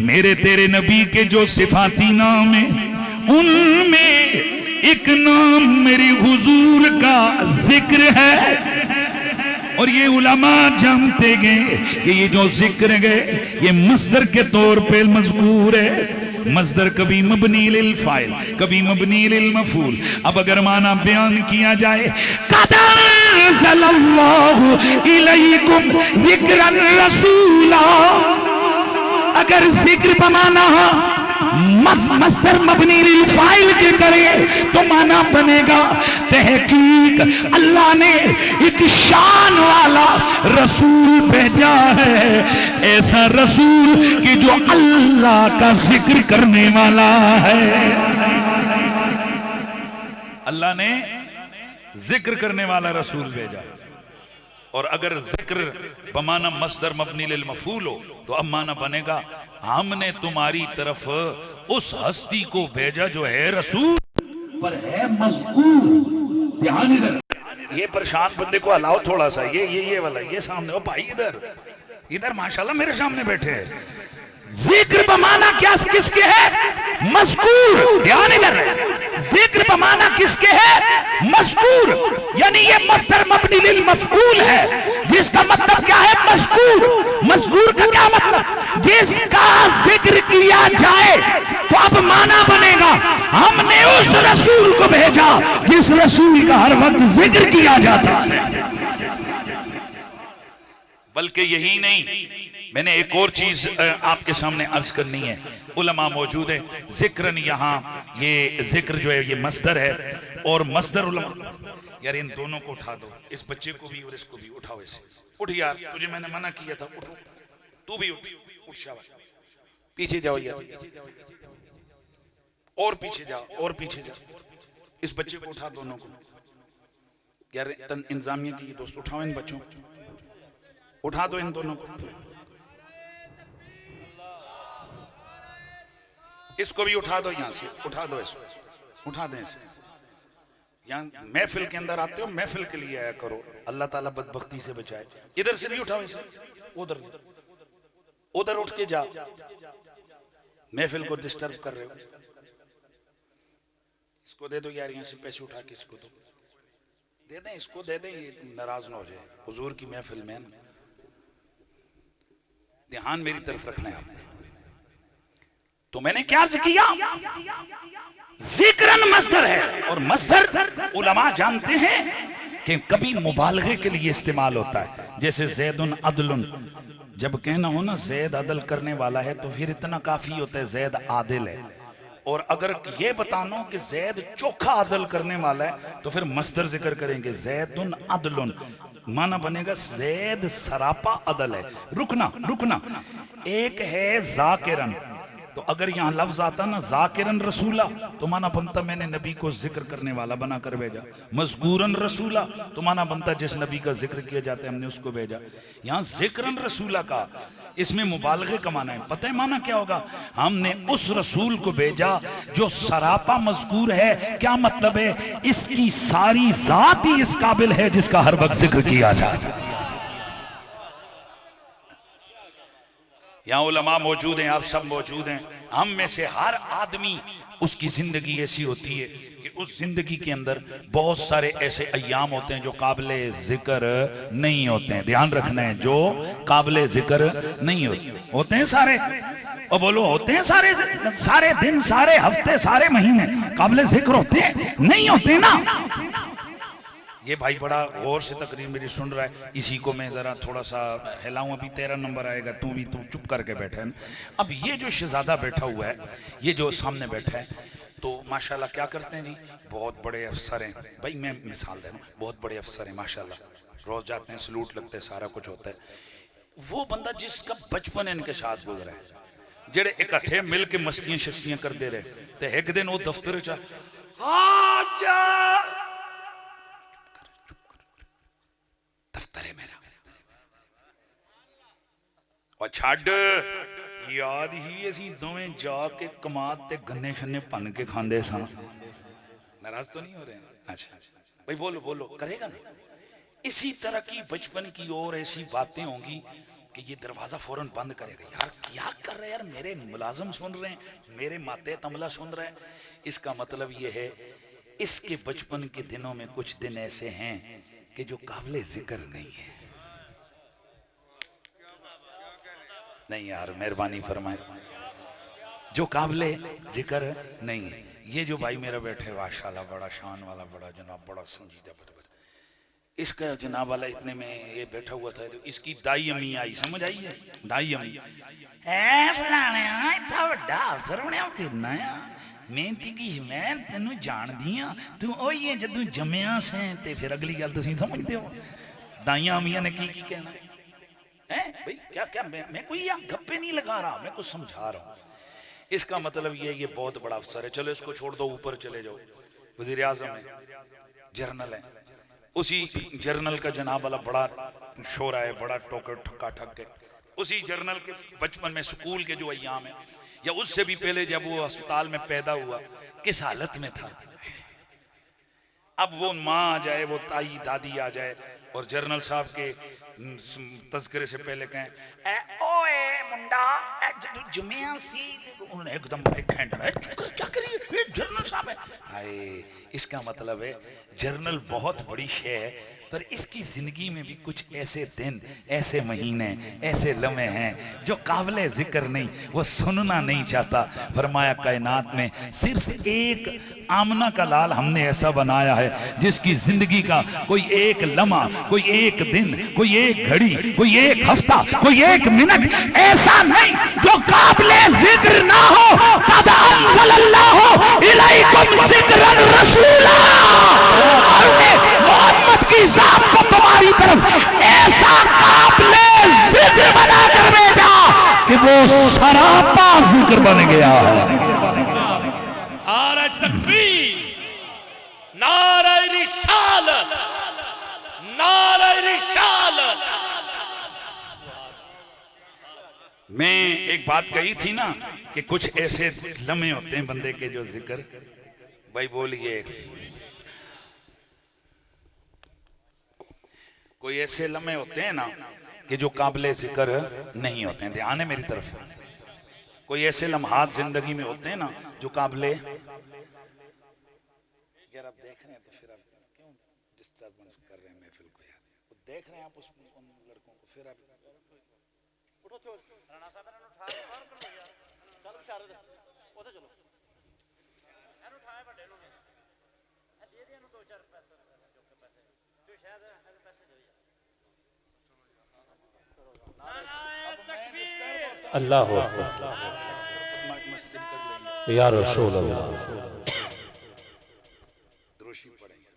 मेरे तेरे नबी के जो सिफाती नाम है उनमें एक नाम मेरी हुजूर का जिक्र है। और ये उलमा जानते गए कि ये जो जिक्र गए ये मस्दर के तौर पे मज़कूर है। मस्दर कभी मबनी लिल फाइल, कभी मबनी लिल मफूल। अब अगर माना बयान किया जाए, कदर सल्लल्लाहु इलैकुम जिक्रन रसूला, अगर जिक्र बमाना मस्दर मबनी लिल फाइल के करे तो माना बनेगा तहकीक अल्लाह ने एक शान वाला रसूल भेजा है, ऐसा रसूल कि जो अल्लाह का जिक्र करने वाला है। अल्लाह ने जिक्र करने वाला रसूल भेजा। और अगर जिक्र बमाना मस्दर मबनी लिल मफूल हो तो अब माना बनेगा हमने तुम्हारी तरफ उस हस्ती को भेजा जो है रसूल पर है मज़कूर। ध्यान इधर, ये परेशान बंदे को हलाओ थोड़ा सा, ये वाला, ये सामने, ओ भाई इधर इधर माशाल्लाह मेरे सामने बैठे हैं, जिक्र बमाना क्या किसके है? मज़कूर। ध्यान इधर है, जिक्र बमाना किसके है? मज़कूर। यानी ये मस्दर मबनी लिल मफ़ऊल है, जिसका मतलब क्या है? मज़कूर। मज़कूर का क्या मतलब? जिसका जिक्र किया जाए तो अब माना बनेगा हमने उस रसूल को भेजा जिस रसूल का हर वक्त जिक्र किया जाता है। बल्कि यही नहीं, मैंने एक और चीज आपके सामने अर्ज करनी है। उलमा मौजूद है, जिक्रन, यहाँ ये जिक्र जो है ये मस्दर है, और मस्दर उलमा। यार इन दोनों को उठा दो, इस बच्चे को भी और इसको भी उठाओ। ऐसे उठ यार, तुझे मैंने मना किया था, उठ, तू भी उठ, उठ शाबाश। पीछे जाओ यार, और पीछे जाओ, और पीछे जाओ। इस बच्चे को उठा, दोनों को। यार इंतजामिया की दोस्त, उठाओ इन बच्चों को, उठा दो इन दोनों को। इसको भी उठा दो, यहां से उठा दो, इसको उठा दें इसे। यहाँ महफिल के अंदर आते हो, महफिल के लिए आया करो, अल्लाह ताला बदबख्ती से बचाए। इधर से भी उठाओ इसे, उधर उधर उठ के जाओ, महफिल को डिस्टर्ब कर रहे हो। इसको दे दो यार, यहाँ से पैसे उठा के इसको दो, दे दें, इसको दे दें, ये नाराज ना हो जाए। हुजूर की महफिल में ध्यान मेरी तरफ रखना है आपने। तो मैंने क्या अर्ज किया? जिक्रन मस्दर है, और मस्दर उलमा जानते हैं कि कभी मुबालगे के लिए इस्तेमाल होता है। जैसे ज़ैदुन अदलुन, जब कहना हो ना ज़ैद अदल करने वाला है तो फिर इतना काफी होता है ज़ैद आदिल है। और अगर ये बताना कि ज़ैद चोखा अदल करने वाला है तो फिर मस्दर जिक्र करेंगे, ज़ैदुन अदलुन, माना बनेगा ज़ैद सरापा अदल है। रुकना रुकना। एक है जाकिरन, तो अगर यहाँ लफ्ज आता ना जाकिरन रसूला तो माना बनता मैंने नबी को जिक्र करने वाला बना कर भेजा। मज़कूरन रसूला तो माना बनता जिस नबी का जिक्र किया जाता है हमने उसको भेजा। यहाँ जिक्रन रसूला का, इसमें मुबालगे का माना है। पता है माना क्या होगा? हमने उस रसूल को भेजा जो सरापा मज़कूर है। क्या मतलब है? इसकी सारी जात ही इस काबिल है जिसका हर वक्त जिक्र किया जाए। यहाँ उलमा मौजूद हैं, आप सब मौजूद हैं। हम में से हर आदमी उसकी जिंदगी ऐसी होती है कि उस जिंदगी के अंदर बहुत सारे ऐसे अय्याम होते हैं जो काबिले जिक्र नहीं होते हैं। ध्यान रखना है, जो काबिले जिक्र नहीं होते हैं सारे, और बोलो होते हैं सारे, सारे दिन, सारे हफ्ते, सारे महीने काबिले जिक्र होते हैं? नहीं होते ना। ये भाई बड़ा गौर से तकरीर मेरी सुन रहा है, इसी को मैं जरा थोड़ा सा हिलाऊं। अभी 13 नंबर आएगा, तू चुप करके बैठा है। अब ये जो शहजादा बैठा हुआ है, ये जो सामने बैठा है, तो माशाल्लाह क्या करते हैं जी, बहुत बड़े अफसर हैं। भाई मैं मिसाल दे रहा हूं, बहुत बड़े अफसर हैं माशाल्लाह, रोज जाते हैं, सलूट लगते हैं, सारा कुछ होता है। वो बंदा जिसका बचपन इनके साथ गुजरा है, जेड़े इकट्ठे मिल के मस्तियां शस्तियां कर दे रहे, तो एक दिन वो दफ्तर दफ्तर है मेरा, और छड़ याद ही असी दोवें जाके कमाद ते गन्ने शन्ने भन के खांदे सा। नाराज तो नहीं हो रहे? अच्छा भाई बोलो बोलो, करेगा ना? इसी तरह की बचपन की और ऐसी बातें होंगी कि ये दरवाजा फौरन बंद करेगा। यार क्या कर रहे हैं यार, मेरे मुलाजिम सुन रहे हैं, मेरे माते तमला सुन रहे हैं। इसका मतलब ये है इसके बचपन के दिनों में कुछ दिन ऐसे हैं कि जो काबिले जिक्र नहीं है। नहीं यार मेहरबानी फरमाए, जो काबिले जिक्र नहीं है। ये जो भाई मेरा बैठे माशाल्लाह, बड़ा शान वाला, बड़ा जनाब, बड़ा संजीदा, इसका जनाब वाला इतने में ये बैठा हुआ था, तो इसकी दाई अम्मी आई, समझ आई है? दाई अम्मी इतना बड़ा अफसर बनया फिरना है, मेहनती की मैं तेन जानदी हाँ, तू ओही है जदू जमया से, ते फिर अगली गल तुम समझते हो। दाइया अम्मिया ने की कहना है भाई, क्या क्या मैं कोई यहाँ गप्पे नहीं लगा रहा, मैं कुछ समझा रहा हूँ। इसका मतलब ये बहुत बड़ा अफसर है। चलो इसको छोड़ दो, ऊपर चले जाओ। वजीर आजम है, जर्नल है, उसी जर्नल का जनाब वाला बड़ा शोरा है, बड़ा टोकर ठक्का ठक है। उसी जर्नल के बचपन में स्कूल के जो अय्याम है, या उससे भी पहले जब वो अस्पताल में पैदा हुआ, किस हालत में था। अब वो माँ आ जाए, वो ताई दादी आ जाए, और जर्नल साहब के तज़किरे से पहले कहें ओए मुंडा जुम्मे सी उन्होंने एकदम एक हैंड क्या करिए ये जर्नल साहब है। हाय, इसका मतलब है जर्नल बहुत बड़ी शय है, पर इसकी जिंदगी में भी कुछ ऐसे दिन, ऐसे महीने, ऐसे लम्हे हैं जो काबिले जिक्र नहीं, वो सुनना नहीं चाहता। फरमाया कायनात में सिर्फ एक आमना का लाल हमने ऐसा बनाया है जिसकी जिंदगी का कोई एक लम्हा, कोई एक दिन, कोई एक घड़ी, कोई एक हफ्ता, कोई एक मिनट ऐसा नहीं जो काबिले जिक्र ना हो। कद अंज़लल्लाहु इलैकुम ज़िक्रन रसूला, मोहम्मद की जात को तुम्हारी तरफ ऐसा काबिले जिक्र बना कर भेजा कि वो सरापा जिक्र बन गया है। नारा तकबीर, नारा रिसालत, नारा रिसालत। मैं एक बात कही थी ना कि कुछ ऐसे लम्हे होते हैं बंदे के जो जिक्र, भाई बोलिए, कोई ऐसे लम्हे होते हैं ना कि जो काबिले जिक्र नहीं होते हैं। ध्यान है मेरी तरफ। कोई ऐसे लम्हात जिंदगी में होते हैं ना जो काबिले, यार आप देख रहे हैं तो फिर आप क्यों डिस्टर्बेंस कर रहे हैं महफिल को? यार वो देख रहे हैं आप उन लड़कों को, फिर आप अल्लाह मस्जिद कर लेंगे, या रसूल अल्लाह। द्रोशी पड़ेंगे।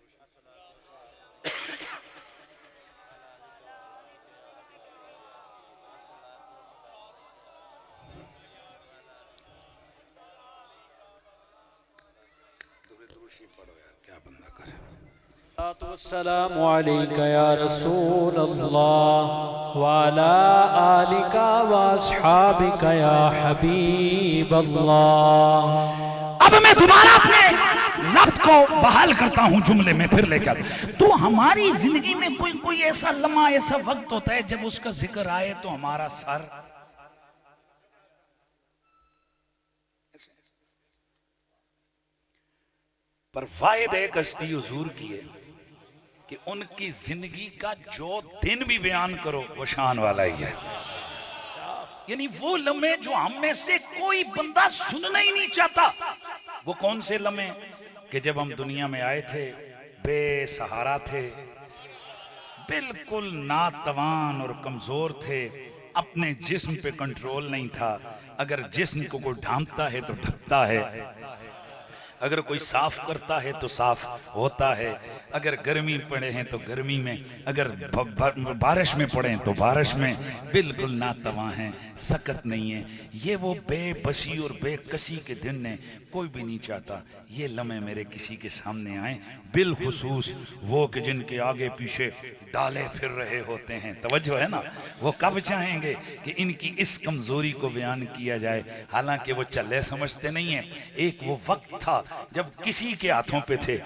द्रोशी पड़ो यार, क्या बंदा करे। अस्सलामु अलैका या रसूल अल्लाह व अला आलिका व अस्हाबिका या हबीब अल्लाह। अब मैं दोबारा अपने लफ्ज को बहाल करता हूं जुमले में फिर लेकर। तो हमारी जिंदगी में कोई ऐसा लम्हा, ऐसा वक्त होता है जब उसका जिक्र आए तो हमारा सर पर वाहिद एक हस्ती हुजूर की है कि उनकी जिंदगी का जो दिन भी बयान करो वो शान वाला ही है। यानी वो लम्हे जो हम में से कोई बंदा सुनना ही नहीं चाहता। वो कौन से लम्हे कि जब हम दुनिया में आए थे, बेसहारा थे, बिल्कुल नातवान और कमजोर थे, अपने जिस्म पे कंट्रोल नहीं था। अगर जिस्म को कोई ढांपता है तो ढकता है, अगर कोई साफ करता है तो साफ होता है, अगर गर्मी पड़े हैं तो गर्मी में, अगर बारिश में पड़े तो बारिश में, बिल्कुल नातवा हैं, सकत नहीं है। ये वो बेबसी और बेकसी के दिन ने कोई भी नहीं चाहता ये लम्हे मेरे किसी के सामने आए, बिलखुसूस वो कि जिनके आगे पीछे डाले फिर रहे होते हैं। तवज्जो है ना, वो कब चाहेंगे कि इनकी इस कमजोरी को बयान किया जाए, हालांकि वो चले समझते नहीं है। एक वो वक्त था जब किसी के हाथों पे थे,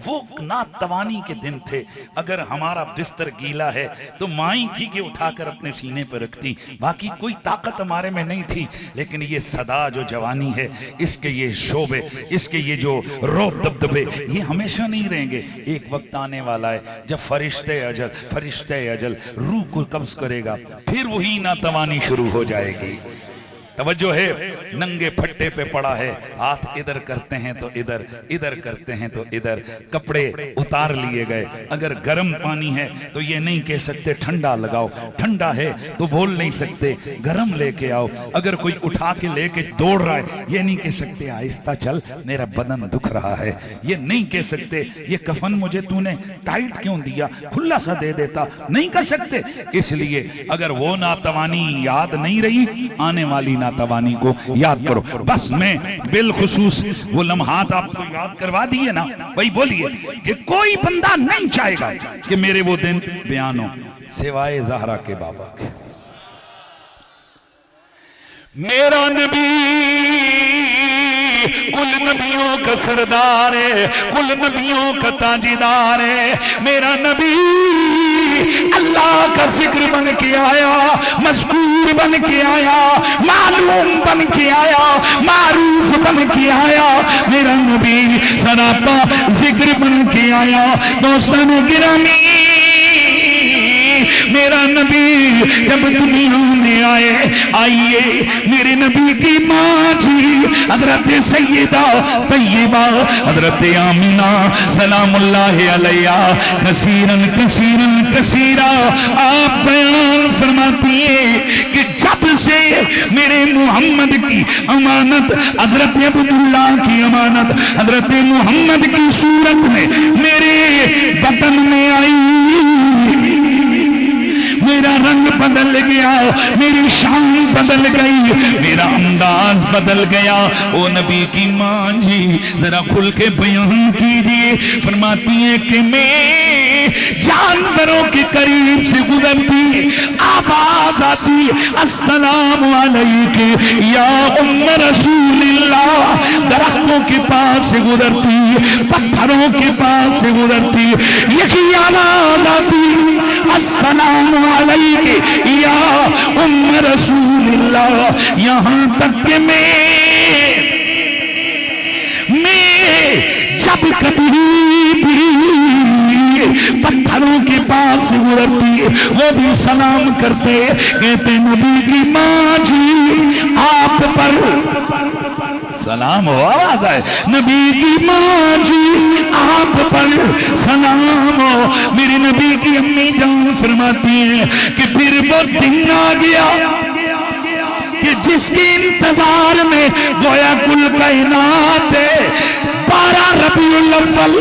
वो नातवानी के दिन थे। अगर हमारा बिस्तर गीला है तो माई थी कि उठाकर अपने सीने पर रखती, बाकी कोई ताकत हमारे में नहीं थी। लेकिन ये सदा जो जवानी है, इसके ये शोबे, इसके ये जो रोब दबदबे, ये हमेशा नहीं रहेंगे। एक वक्त आने वाला है जब फरिश्ते अजल रूह को कब्ज करेगा, फिर वही नातवानी शुरू हो जाएगी। तवज्जो है, नंगे फट्टे पे पड़ा है, हाथ इधर करते हैं तो इधर, इधर करते हैं तो इधर, कपड़े उतार लिए गए। अगर गर्म पानी है तो ये नहीं कह सकते ठंडा लगाओ, ठंडा है तो बोल नहीं सकते गर्म लेके आओ। अगर कोई उठा के लेके दौड़ रहा है, ये नहीं कह सकते आहिस्ता चल मेरा बदन दुख रहा है। ये नहीं कह सकते ये कफन मुझे तूने टाइट क्यों दिया, खुला सा दे देता, नहीं कर सकते। इसलिए अगर वो नातवानी याद नहीं रही, आने वाली नातवानी को याद करो। बस मैं बिलखुसूस वो लम्हात आपको याद करवा दिए ना, वही बोलिए कि कोई बंदा नहीं चाहेगा कि मेरे वो दिन बयान हो सिवाय ज़हरा के बाबा के। मेरा नबी कुल नबियों का सरदार है, कुल नबियों का ताजीदार है। मेरा नबी अल्लाह का जिक्र बन के आया, मज़कूर बन के आया, मालूम बन के आया, मारूफ बन के आया, मेरा नबी सरापा जिक्र बन के आया। दोस्तों गिरामी, मेरा नबी जब दुनिया में आइए मेरे नबी की माँ जी हजरत सैयदा तैयबा हजरत आमिना सलामुल्लाह अलैहा कसीरन कसीरन कसीरा आप बयान फरमाती है कि जब से मेरे मोहम्मद की अमानत हजरत अब्दुल्लाह की अमानत हजरत मोहम्मद की सूरत में मेरे वतन में आई, मेरा रंग बदल गया, मेरी शान बदल गई, मेरा अंदाज बदल गया। ओ नबी की माँ जी जरा खुल के बयान कीजिए। फरमाती है कि मैं जानवरों के करीब से गुजरती, आवाज आती अस्सलाम वालेकुम या उम्म रसूलिल्लाह। दरख्तों के पास से गुजरती, पत्थरों के पास से गुजरती, यही आवाज आती अस्सलाम वालेकुम या उम्म रसूलिल्लाह। यहाँ तक कि मैं जब कभी भी पत्थरों के पास गुजरती वो भी सलाम करते, कहते नबी की माँ जी आप पर सलाम हो, आवाज आए नबी की माँ जी आप पर सलाम हो। मेरी नबी की अम्मी जान फरमाती है कि फिर वो दिन आ गया कि जिसके इंतजार में गोया कुल कायनात है। 12 रबीउल अव्वल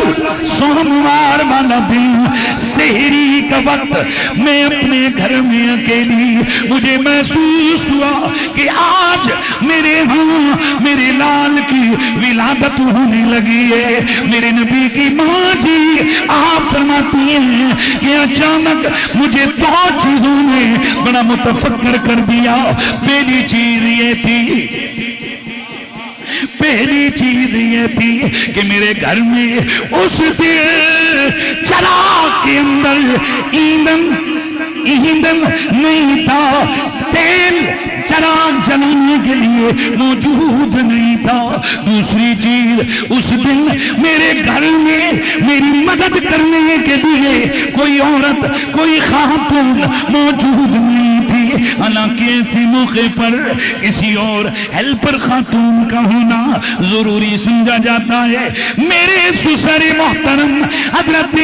सोमवार वाला दिन सहरी का वक्त मैं अपने घर में अकेली, मुझे महसूस हुआ कि आज मेरे यहाँ मेरे लाल की विलादत होने लगी है। मेरे नबी की माँ जी आप फरमाती हैं कि अचानक मुझे 2 चीजों ने बड़ा मुतफक्कर कर दिया। पहली चीज ये थी, पहली चीज ये थी कि मेरे घर में उस दिन चराग के अंदर ईंधन नहीं था, तेल चराग जलाने के लिए मौजूद नहीं था। दूसरी चीज उस दिन मेरे घर में मेरी मदद करने के लिए कोई औरत कोई खातून मौजूद नहीं थी। हालांकि ऐसे मौके पर किसी और हेल्पर खातून का होना जरूरी समझा जाता है। मेरे ससुर मोहतरम हजरत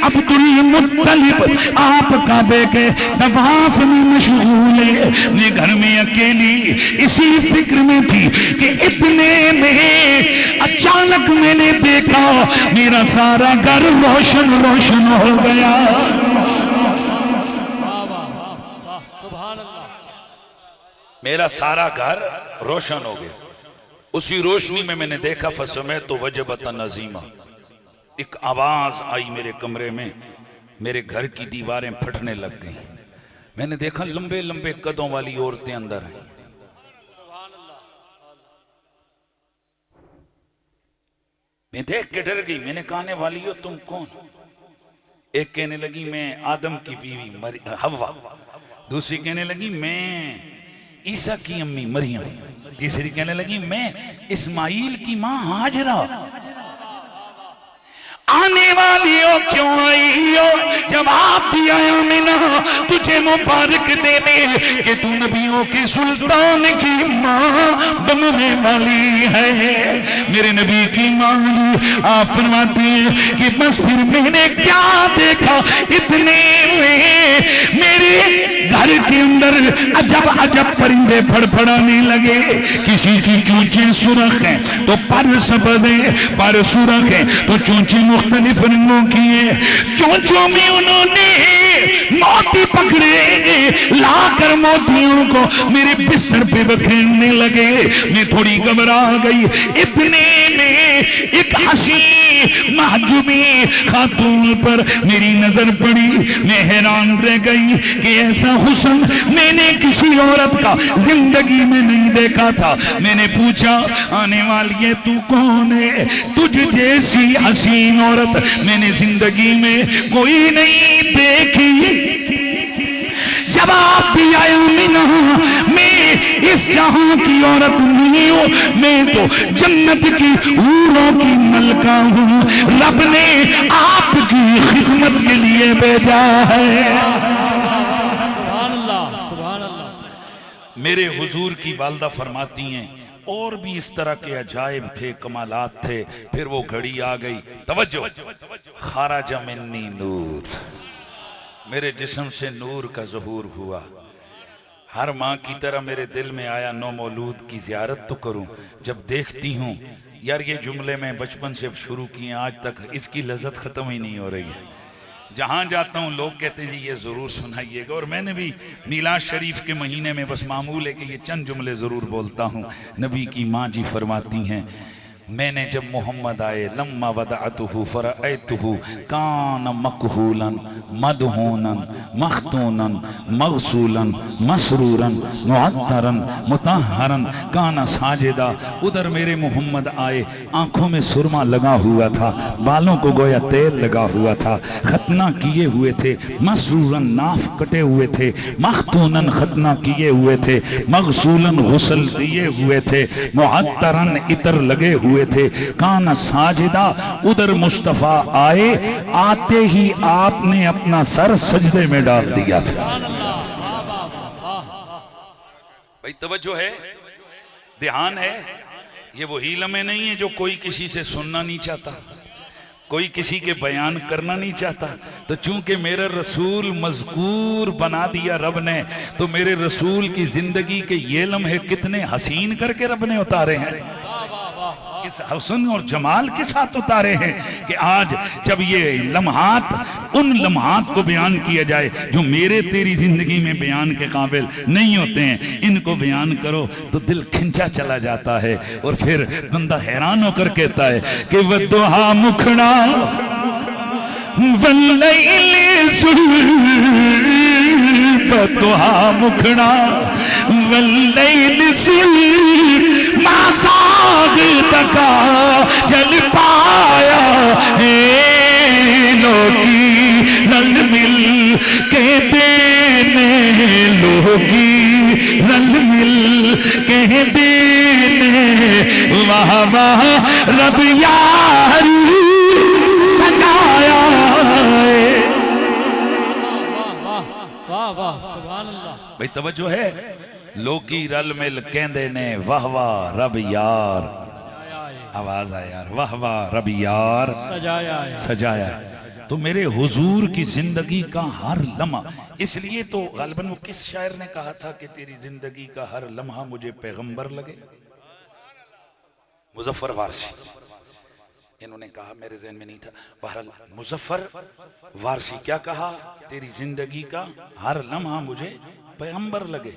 अब्दुल मुत्तलिब आप काबे के तवाफ में मशगूल है, मैं घर में अकेली इसी फिक्र में थी कि इतने में अचानक मैंने देखा मेरा सारा घर रोशन रोशन हो गया। मेरा सारा घर रोशन हो गया। उसी रोशनी में मैंने देखा फसमे तो वजबतन नजीमा, एक आवाज आई मेरे कमरे में, मेरे घर की दीवारें फटने लग गई। मैंने देखा लंबे लंबे कदों वाली औरतें अंदर आई। मैं देख के डर गई। मैंने कहने वाली हो तुम कौन? एक कहने लगी मैं आदम की बीवी हव्वा, दूसरी कहने लगी मैं ईसा की अम्मी मरियम, तीसरी कहने लगी मैं इस्माइल की मां हाजरा। आने वाली हो क्यों आई हो? जवाब दिया आमिना तुझे मुबारक देने कि तू नबियों के सुल्तान की मां बनने वाली है। मेरे नबी की मां आप फरमाती है कि बस फिर मैंने क्या देखा, इतने में मेरे घर के अंदर अजब अजब परिंदे फड़फड़ाने लगे। किसी की चोंचें सुरख हैं तो पर सफेद है, पर सुरख है तो चोंचें मुख्तलिफ रंगों की है। चोंचों में उन्होंने मोती पकड़े, लाकर मोतियों को मेरे बिस्तर पे बखेरने लगे। मैं थोड़ी घबरा गई। इतने में एक हसी महजूबी खातून पर मेरी नजर पड़ी। मैं हैरान रह गई कि ऐसा हुस्न मैंने किसी औरत का जिंदगी में नहीं देखा था। मैंने पूछा आने वाली है तू कौन है? तुझ जैसी हसीन औरत मैंने जिंदगी में कोई नहीं देखी। जवाब दिया आमिना मैं इस जहां की औरत नहीं हूं, मैं तो जन्नत की हूरों की मलका हूं। रब ने आपकी खिदमत के लिए भेजा है। सुभान अल्लाह, सुभान अल्लाह। मेरे हुजूर की वालदा फरमाती हैं और भी इस तरह के अजायब थे, कमालात थे। फिर वो घड़ी आ गई, तवज्जो, खाराज मिन्नी नूर, मेरे जिस्म से नूर का ज़हूर हुआ। हर माँ की तरह मेरे दिल में आया नौ मौलूद की ज़ियारत तो करूं। जब देखती हूँ यार ये जुमले मैं बचपन से शुरू किए, आज तक इसकी लज्जत ख़त्म ही नहीं हो रही है। जहाँ जाता हूँ लोग कहते हैं जी ये ज़रूर सुनाइएगा, और मैंने भी मीलाद शरीफ के महीने में बस मामूल है कि ये चंद जुमले ज़रूर बोलता हूँ। नबी की माँ जी फरमाती हैं, मैंने जब मोहम्मद आए लम्मा वदअतुहु फरअयतुहु कान मकहूलन मदहूनन मख्तूनन मगसूलन मसरूरन मुअत्तरन मुतहरन काना साजिदा। उधर मेरे मोहम्मद आए, आंखों में सुरमा लगा हुआ था, बालों को गोया तेल लगा हुआ था, खतना किए हुए थे, मसरूरन नाफ कटे हुए थे, मख्तूनन खतना किए हुए थे, मगसूलन गुस्ल दिए हुए थे, मुअत्तरन इतर लगे हुए थे, काना साजिदा। उधर मुस्तफा आए, आते ही आपने अपना सर सजदे में डाल दिया था। भाई तवज्जो है, ध्यान है। ये वही लम्हे नहीं है जो कोई किसी से सुनना नहीं चाहता, कोई किसी के बयान करना नहीं चाहता। तो चूंकि मेरा रसूल मज़कूर बना दिया रब ने, तो मेरे रसूल की जिंदगी के ये लम्हे कितने हसीन करके रब ने उतारे हैं, इस हुस्न और जमाल के साथ उतारे हैं कि आज जब ये लम्हात, उन लम्हात को बयान किया जाए जो मेरे तेरी जिंदगी में बयान के काबिल नहीं होते हैं, इनको बयान करो तो दिल खिंचा चला जाता है। और फिर बंदा हैरान होकर कहता है कि वद्दुहा मुखड़ा वल्लैली वद्दुहा मुखड़ा वल्लैली मासाग तका जल पाया है, लोगी रल मिल के देने, लोगी रल मिल के देने, वाह वाह रब यारी सजाया है। वाह वाह, सुभान अल्लाह। भाई तवज्जो है, लोकी रल मिल कहंदे ने वाह वाह रब यार, आवाज आया यार, वाह वाह रब यार सजाया है, सजाया है। तो मेरे हुजूर की जिंदगी का हर लम्हा, इसलिए तो गालिबन वो किस शायर ने कहा था कि तेरी जिंदगी का हर लम्हा मुझे पैगंबर लगे, मुजफ्फर वारसी, इन्होंने कहा, मेरे ज़हन में नहीं था। बहरहाल मुजफ्फर वारसी क्या कहा, तेरी जिंदगी का हर लम्हा मुझे पैगंबर लगे।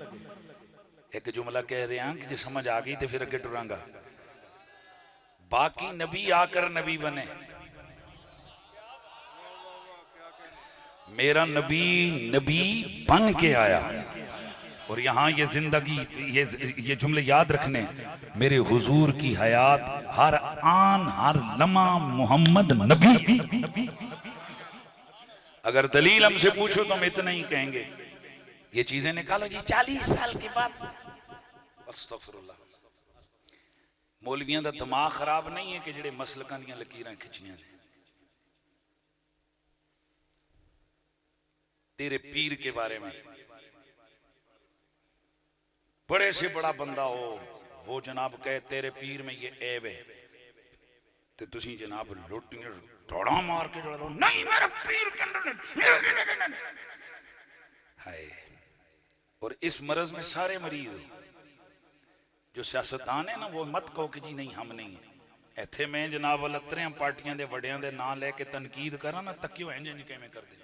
एक जुमला कह रहे हैं कि जो समझ आ गई तो फिर अगे टुरांगा। बाकी नबी आकर नबी बने, मेरा नबी नबी बन के आया। और यहाँ ये जिंदगी, ये जुमले याद रखने, मेरे हुजूर की हयात हर आन हर लम्हा मोहम्मद नबी। अगर दलील हमसे पूछो तो हम इतना ही कहेंगे, ये चीजें निकालो जी 40 साल के बाद। अस्तगफिरुल्लाह। मौलवियां दा दिमाग खराब नहीं है कि जेड़े मसलकां दियां लकीरां खिंचियां ने। तेरे पीर के बारे में बड़े से बड़ा बंदा हो, वो जनाब कहे तेरे पीर में ये ऐब है, तो तुसी जनाब लोटियां दौड़ा मार के जो नहीं मेरा पीर के अंदर है। और इस मरज में सारे मरीज जो सियासतदान है ना, वो मत कहो कि जी नहीं हम नहीं है। इत्थे मैं जनाब लत्तरियां पार्टियां दे वड्डियां दे नाम लैके तनकीद करा ना, तक्यो इंज नहीं किवें कर दे।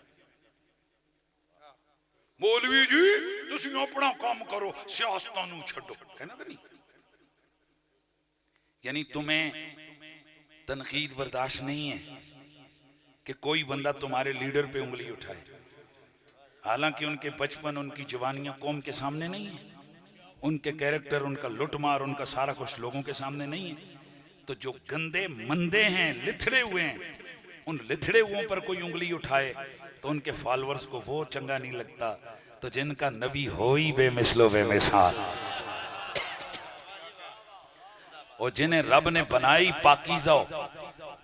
मौलवी जी तुसी अपना काम करो, सियासतां नूं छड्डो, कहना कि नहीं। यानी तुम्हें तनकीद बर्दाश्त नहीं है कि कोई बंदा तुम्हारे लीडर पे उंगली उठाए, हालांकि उनके बचपन उनकी जवानियां कौम के सामने नहीं है, उनके कैरेक्टर, उनका लुटमार, उनका सारा कुछ लोगों के सामने नहीं है। तो जो गंदे मंदे हैं, लिथड़े हुए हैं, उन लिथड़े हुओं पर कोई उंगली उठाए तो उनके फॉलोअर्स को वो चंगा नहीं लगता। तो जिनका नबी हो ही बेमिसलो बेमिसाल, और जिन्हें रब ने बनाई पाकीज़ा,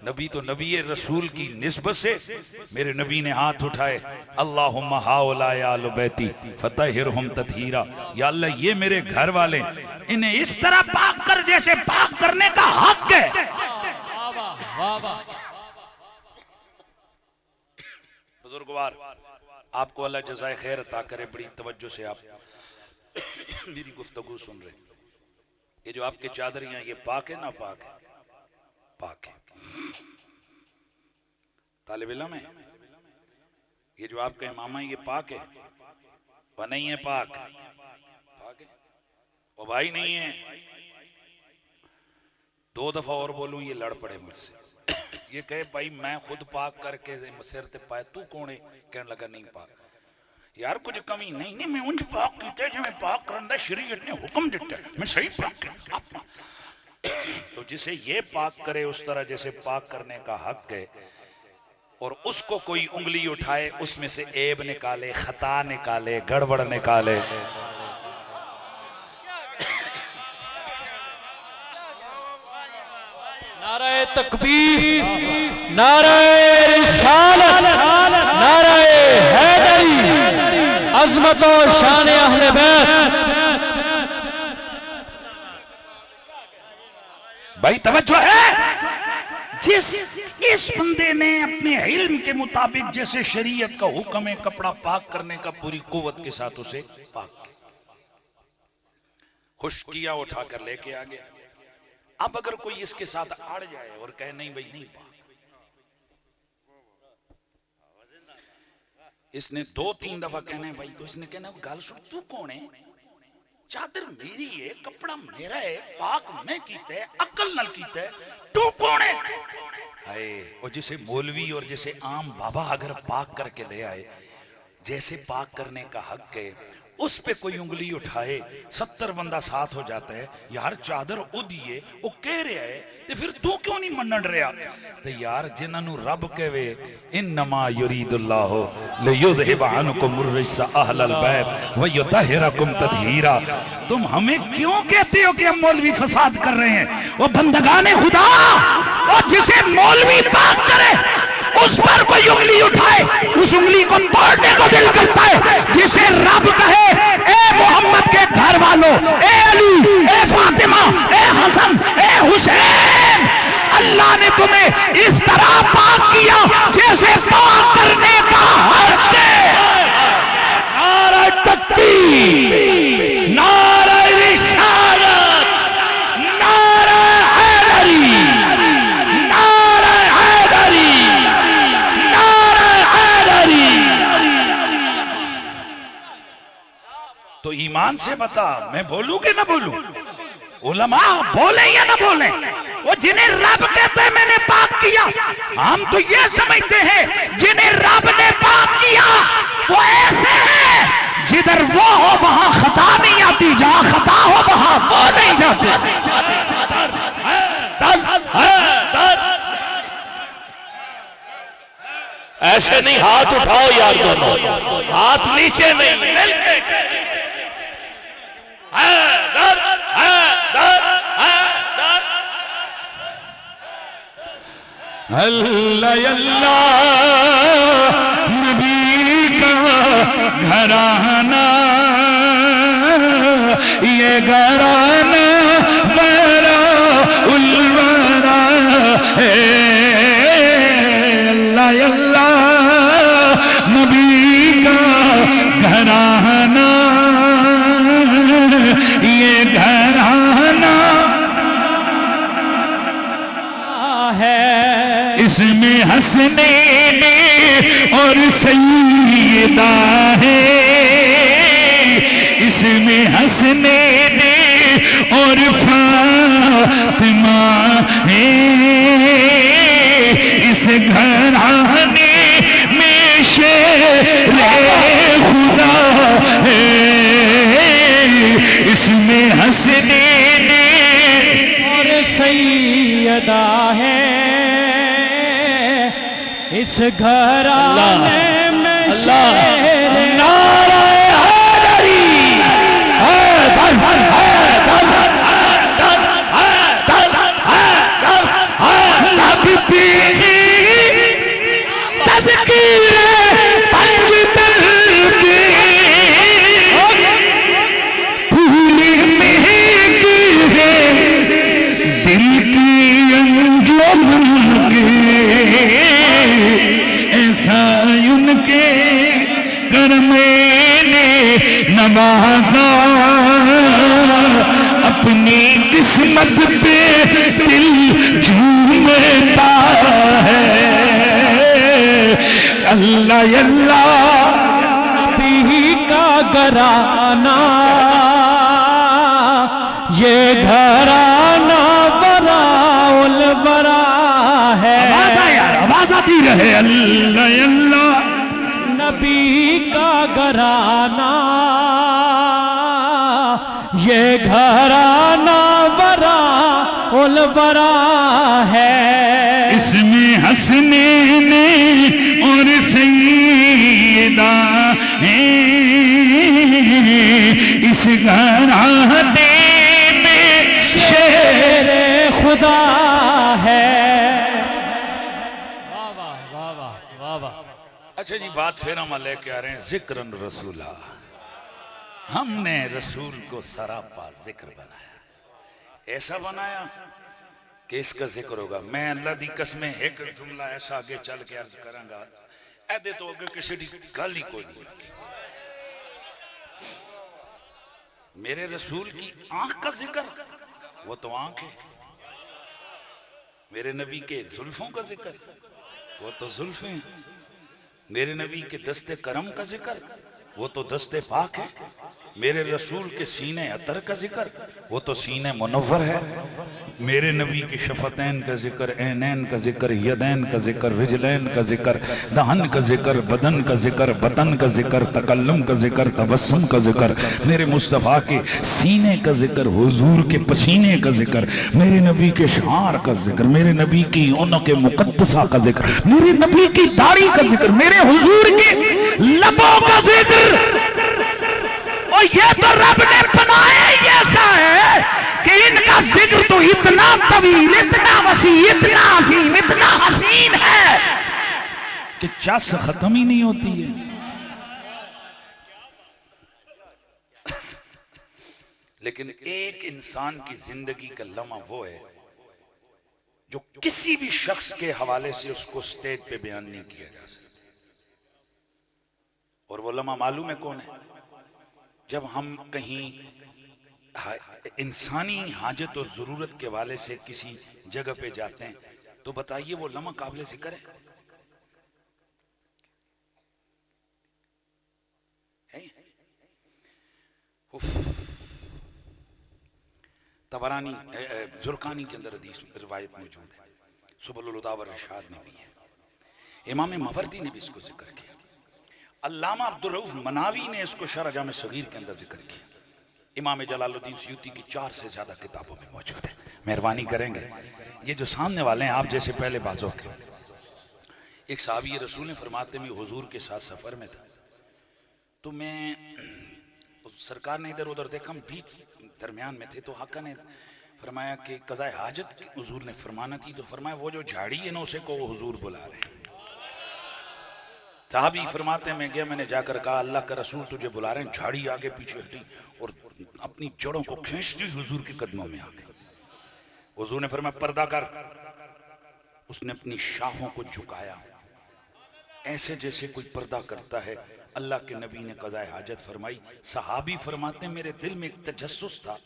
नबी तो नबी रसूल की निस्बत से मेरे नबी ने हाथ उठाए, अल्लाहुम्मा हाउला या अहल बैती फतहिरहुम तत्हीरा, या अल्लाह ये मेरे घर वाले, इन्हें इस तरह पाक कर जैसे पाक करने का हक है। वाह वाह। बुजुर्गवार, आपको अल्लाह जज़ाए खैर अता करे, बड़ी तवज्जो से आप मेरी गुफ्तगू सुन रहे। ये जो आपके चादरियां ये पाक है ना पाक है? पाक है। तालिब इल्म है, ये जो आपका इमामा है ये पाक है? वह नहीं है पाक? पाक है। वो भाई नहीं है। 2 दफा और बोलूं ये लड़ पड़े मुझसे, ये कहे भाई मैं खुद पाक करके सिर ते पाए, तू कौन है? कहने लगा नहीं पाक। यार कुछ कमी नहीं, मैं उन पाक कीते जो मैं पाक करना शरीयत ने हुक्म दिता है, मैं सही पाक कर। तो जिसे ये पाक करे उस तरह जैसे पाक करने का हक है, और उसको कोई उंगली उठाए उसमें से ऐब निकाले, खता निकाले, गड़बड़ निकाले, नारे तकबीर, नारे रिसालत, नारे हैदरी, अज़मत और शान अहले बैत। भाई तवज्जो है। इस बंदे ने अपने इल्म के मुताबिक जैसे शरीयत का हुक्म है कपड़ा पाक करने का, पूरी कुव्वत के साथ उसे पाक खुश किया, उठाकर लेके आ गया। अब अगर कोई इसके साथ अड़ जाए और कहे नहीं भाई नहीं पाक, इसने 2-3 दफा कहना है भाई, तो इसने कहना गाल सुन, तू कौन है? चादर मेरी है, कपड़ा मेरा है, पाक मैं कीता है, अकल नल कीता है, तू कौन है? हाय, और जिसे मौलवी और जैसे आम बाबा अगर पाक करके ले आए, जैसे पाक करने का हक है, उस पे कोई उंगली उठाए 70 बंदा साथ हो जाता है, यार चादर उदी है, वो कह रहा है, तो फिर तू क्यों नहीं मनन रहा? तो यार जिन्होंने रब कहे इन्नमा युरीदुल्लाहु लियुज़हिबा अन्कुम अर्रिज्सा अहलल बैत व युतहिरकुम तत्हीरा, तुम हमें क्यों कहते हो कि हम मौलवी फसाद कर रहे हैं? वो बंदगाने खुदा, और जिसे मौलवी पाक करे उस पर कोई उंगली उठाए, उस उंगली को तोड़ने को दिल करता है। जिसे रब कहे ए मोहम्मद के घर वालों, ए अली, ए फातिमा, ए हसन, ए हुसैन, अल्लाह ने तुम्हें इस तरह पाक किया जैसे पाक करने का हक है। नारा तकबीर, नारा रिसालत, नारा हैदरी, नारा हैदरी, नारा हैदरी। तो ईमान से बता, मैं बोलूं कि ना बोलूं? उलमा बोले या ना बोले? वो जिन्हें रब कहते हैं मैंने पाक किया, हम तो ये समझते हैं जिन्हें रब ने पाक किया वो ऐसे हैं, जिधर वो हो वहां खता नहीं आती, जहां खता हो वहां वो नहीं जाते। ऐसे नहीं, हाथ उठाओ यार दोनों, हाथ नीचे नहीं, अल्लाह अल्लाह नबी का घराना, ये घराना वरा उलवरा है। अल्लाह अल्लाह नबी का घराना, ये घराना इसमें हसनैन और सैयदा है, इसमें हसनैन और फातिमा है, इस घराने में शेरे खुदा है, इसमें हसनैन और सैयदा है, इस घराने में शेर। नारा ऐसा उनके कर मैंने नवाजा, अपनी किस्मत पे दिल झूमता है। अल्लाह अल्लाह नबी का घराना, ये घराना बराउल बरा है। आवाज आती रहे। अल्लाह अल्लाह नबी का घराना, ये घराना बराउल बरा है। इसमें हंसने ने और सैयदा है, इस घराने में शेर खुदा है। अच्छा जी, बात फिर हम लेके आ रहे हैं जिक्रन रसूला। हमने रसूल को सरापा जिक्र बनाया, ऐसा बनाया कि इसका जिक्र होगा। मैं अल्लाह दी कसमें एक जुमला ऐसा आगे चल के अर्ज करांगा, ऐदे तो अगे किसी की गल ही कोई नहीं होगी। मेरे रसूल की आंख का जिक्र, वो तो आंख है। मेरे नबी के जुल्फों का जिक्र, वो तो जुल्फे हैं। मेरे नबी के दस्ते करम का जिक्र, वो तो दस्ते पाक है। मेरे रसूल के सीने अतर का जिक्र, वो तो सीने मुनव्वर है। मेरे नबी के शफतैन का जिक्र, ऐनैन का जिक्र, यदैन का जिक्र, रिजलैन का जिक्र, दहन का जिक्र, बदन का जिक्र, बतन का जिक्र, तकल्लुम का जिक्र, तबस्सुम का जिक्र, मेरे मुस्तफ़ा के सीने का जिक्र, हुजूर के पसीने का जिक्र, मेरे नबी के शार का जिक्र, मेरे नबी की उनके मुक़द्दसा का जिक्र, मेरे नबी की दाढ़ी का जिक्र, मेरे हुजूर के लबों का जिक्र। और ये तो रब ने बनाया ही ऐसा है कि इनका जिक्र तो इतना तवील, इतना वसी, इतना अजीम, इतना हसीन है कि चस खत्म ही नहीं होती है। लेकिन एक इंसान की जिंदगी का लम्हा वो है जो किसी भी शख्स के हवाले से उसको स्टेज पे बयान नहीं किया जा सकता। और वो लम्हा मालूम है कौन है? जब हम कहीं इंसानी हाजत और जरूरत के वाले से किसी जगह पे जाते हैं, तो बताइए वो लम्हा काबिल जिक्र है? तबरानी जुर्कानी के अंदर हदीस रिवायत मौजूद है, सुबुल हुदा व इरशाद में भी है। इमाम मवर्दी ने भी इसको जिक्र किया। अल्लामा अब्दुल रऊफ मनावी ने इसको शरह जामे सगीर के अंदर जिक्र किया। इमाम जलालुद्दीन सयूती की 4 से ज्यादा किताबों में मौजूद है। मेहरबानी करेंगे, ये जो सामने वाले हैं आप जैसे पहले बाजों के, एक साहबी रसूल ने फरमाते मैं हुजूर के साथ सफर में था, तो मैं सरकार ने इधर उधर देखा, हम बीच दरमियान में थे, तो आका ने फरमाया कि कज़ाए हाजत हुजूर ने फरमाना थी, तो फरमाया वो जो झाड़ी है ना उसे को वो हुजूर बुला रहे हैं। साहबी फरमाते मैं गया, मैंने जाकर कहा अल्लाह का रसूल तुझे बुला रहे हैं। झाड़ी आगे पीछे हटी और अपनी जड़ों को खींचती हुजूर के कदमों में आ गई। हुजूर ने फरमाया पर्दा कर। उसने अपनी शाहों को झुकाया ऐसे जैसे कोई पर्दा करता है। अल्लाह के नबी ने क़ज़ाए हाजत फरमाई। सहाबी फरमाते मेरे दिल में एक तजस्सुस था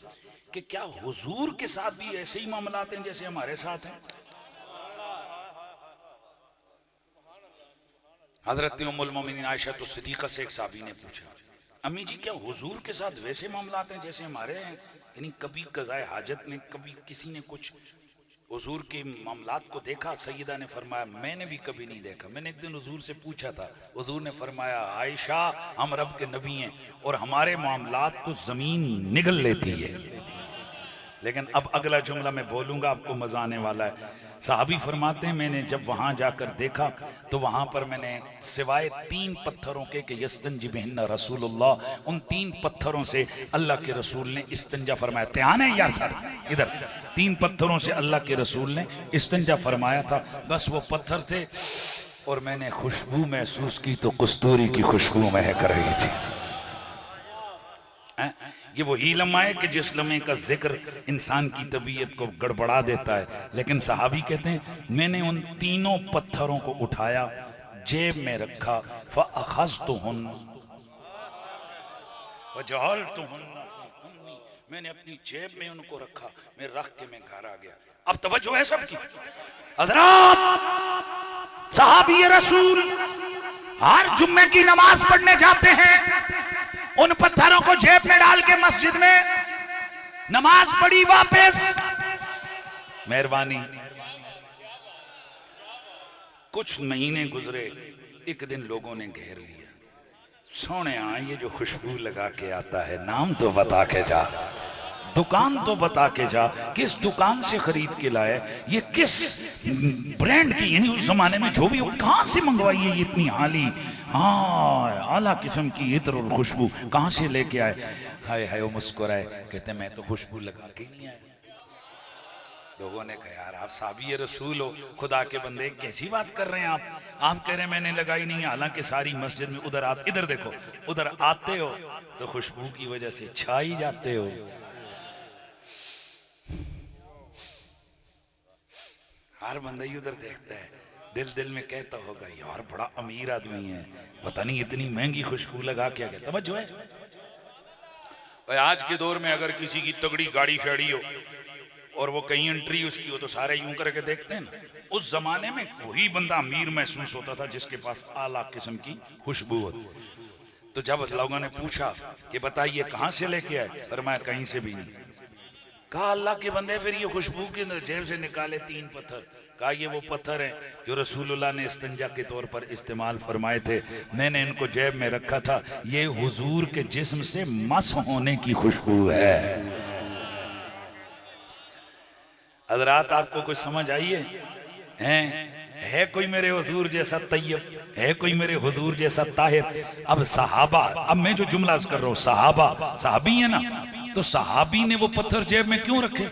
कि क्या हुजूर के साथ भी ऐसे ही मामलात हैं जैसे हमारे साथ हैं। हजरत उम्मुल मोमिनीन आयशा तो सिद्दीक़ा से एक साहबी ने पूछा, अम्मी जी क्या हुजूर के साथ वैसे मामलात हैं जैसे हमारे हैं? यानी कभी क़ज़ाए हाजत में कभी किसी ने कुछ हुजूर के मामलात को देखा? सैयदा ने फरमाया मैंने भी कभी नहीं देखा। मैंने एक दिन हुजूर से पूछा था, हुजूर ने फरमाया आयशा हम रब के नबी हैं और हमारे मामलात को जमीन निगल लेती है। लेकिन अब अगला जुमला मैं बोलूंगा, आपको मजा आने वाला है। साहबी फरमाते हैं मैंने जब वहां जाकर देखा तो वहां पर मैंने सिवाय 3 पत्थरों के कि यस्तंजी बिहिन्ना रसूलुल्लाह, उन 3 पत्थरों से अल्लाह के रसूल ने इस्तंजा फरमाया। ध्यान है यार सर, इधर 3 पत्थरों से अल्लाह के रसूल ने इस्तंजा फरमाया था। बस वो पत्थर थे और मैंने खुशबू महसूस की तो कस्तूरी की खुशबू महक रही थी। ये वही लम्हा है कि जिस लम्हे का जिक्र इंसान की तबीयत को गड़बड़ा देता है। लेकिन सहाबी कहते हैं मैंने उन 3 पत्थरों को उठाया, जेब में रखा, फ़अख़ज़्तुहुन वजअलतुहुन, मैंने अपनी जेब में उनको रखा, मैं रख के मैं घर आ गया। अब तवज्जो है सबकी। हज़रात सहाबी रसूल हर जुम्मे की नमाज पढ़ने जाते हैं, उन पत्थरों को जेब में डाल के मस्जिद में नमाज पढ़ी, वापस। मेहरबानी। कुछ महीने गुजरे, एक दिन लोगों ने घेर लिया, सोने ये जो खुशबू लगा के आता है, नाम तो बता के जा, दुकान तो बता के जा, किस दुकान से खरीद के लाए, ये किस ब्रांड की, यानी उस जमाने में जो भी हो कहां से मंगवाई है ये इतनी आली, हाँ आला किस्म की इत्र और खुशबू कहां से लेके आए। हाय हाय वो मुस्कुराए, कहते मैं तो खुशबू लगा के नहीं आया। लोगों ने कहा यार आप साहबी रसूल हो, खुदा के बंदे कैसी बात कर रहे हैं आप कह रहे हैं मैंने लगाई नहीं है, हालांकि सारी मस्जिद में उधर आप इधर देखो, उधर आते हो तो खुशबू की वजह से छा ही जाते हो। हर बंदा ही उधर देखता है, दिल दिल में कहता होगा यार बड़ा अमीर आदमी है, पता नहीं इतनी महंगी खुशबू लगा के आ गया। तवज्जो है। और आज के दौर में अगर किसी की तगड़ी गाड़ी शाड़ी हो और वो कहीं एंट्री उसकी हो तो सारे यूं करके देखते हैं ना। उस जमाने में वही बंदा अमीर महसूस होता था जिसके पास आला किस्म की खुशबू होती। तो जब लोगों ने पूछा कि बताइए कहां से लेके आए, फरमाया कहीं से भी नहीं। कहा अल्लाह के बंदे फिर ये खुशबू के जेब से निकाले 3 पत्थर, कहा ये वो पत्थर हैं जो रसूलुल्लाह ने इस्तंजा के तौर पर इस्तेमाल फरमाए थे, मैंने इनको जेब में रखा था, ये हुजूर के जिस्म से मस होने की खुशबू है। हज़रात आपको कुछ समझ आई है कोई मेरे हुजूर जैसा तैयब, है कोई मेरे हुजूर जैसा ताहिर। अब सहाबा, अब मैं जो जुमला कर रहा हूं, सहाबा सहाबी है ना, तो सहाबी ने वो पत्थर जेब में क्यों रखे?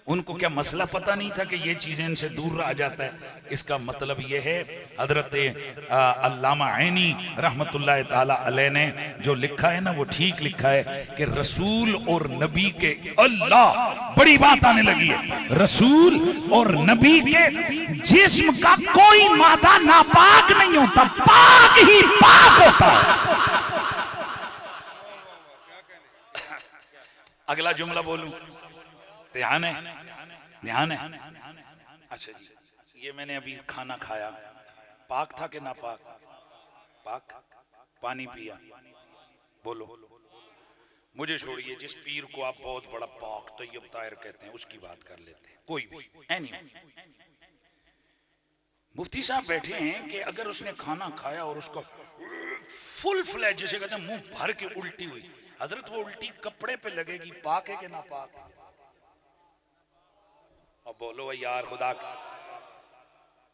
उनको क्या मसला पता नहीं था कि ये चीजें इनसे दूर रह जाता है? इसका मतलब ये है हजरत अल्लामा ऐनी रहमतुल्लाह ताला अलैह ने जो लिखा है ना वो ठीक लिखा है कि रसूल और नबी के, अल्लाह बड़ी बात आने लगी है, रसूल और नबी के जिस्म का कोई मादा नापाक नहीं होता, पाक ही पाक होता है। अगला जुमला बोलूं, ध्यान है, ध्यान है। अच्छा जी, ये मैंने अभी खाना खाया, पाक था कि ना पाक? पाक। पानी पिया, बोलो। मुझे छोड़िए, जिस पीर को आप बहुत बड़ा पाक तैयब ताहिर कहते हैं उसकी बात कर लेते हैं, कोई भी एनी। मुफ्ती साहब बैठे हैं कि अगर उसने खाना खाया और उसका फुल फ्लैश जिसे कहते हैं मुंह भर के उल्टी हुई, हजरत वो उल्टी कपड़े पे लगेगी, पाक है कि ना पाक? और बोलो यार खुदा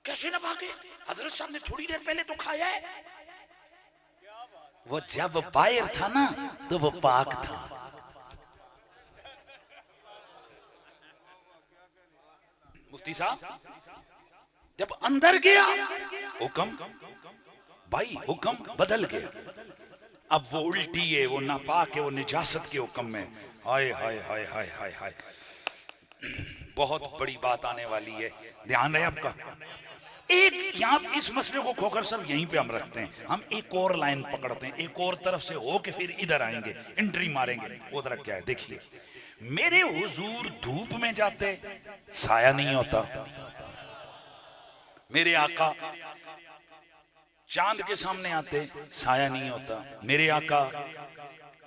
कैसे ना पाक है? हजरत साहब ने थोड़ी देर पहले तो खाया है। वो जब बाहर था ना तो वो पाक था। मुफ्ती साहब जब अंदर गया हुक्म, भाई हुक्म बदल गया, अब वो उल्टी है, वो नापाक है, वो निजासत के हुक्म में। हाय हाय हाय हाय हाय हाय, बहुत बड़ी बात आने वाली है, ध्यान रहे आपका। एक यहाँ इस मसले को खोकर सब यहीं पे हम रखते हैं, हम एक और लाइन पकड़ते हैं, एक और तरफ से हो के फिर इधर आएंगे, एंट्री मारेंगे। उधर क्या है देखिए, मेरे हुजूर धूप में जाते साया नहीं होता, मेरे आका चांद के सामने आते साया नहीं होता, मेरे आका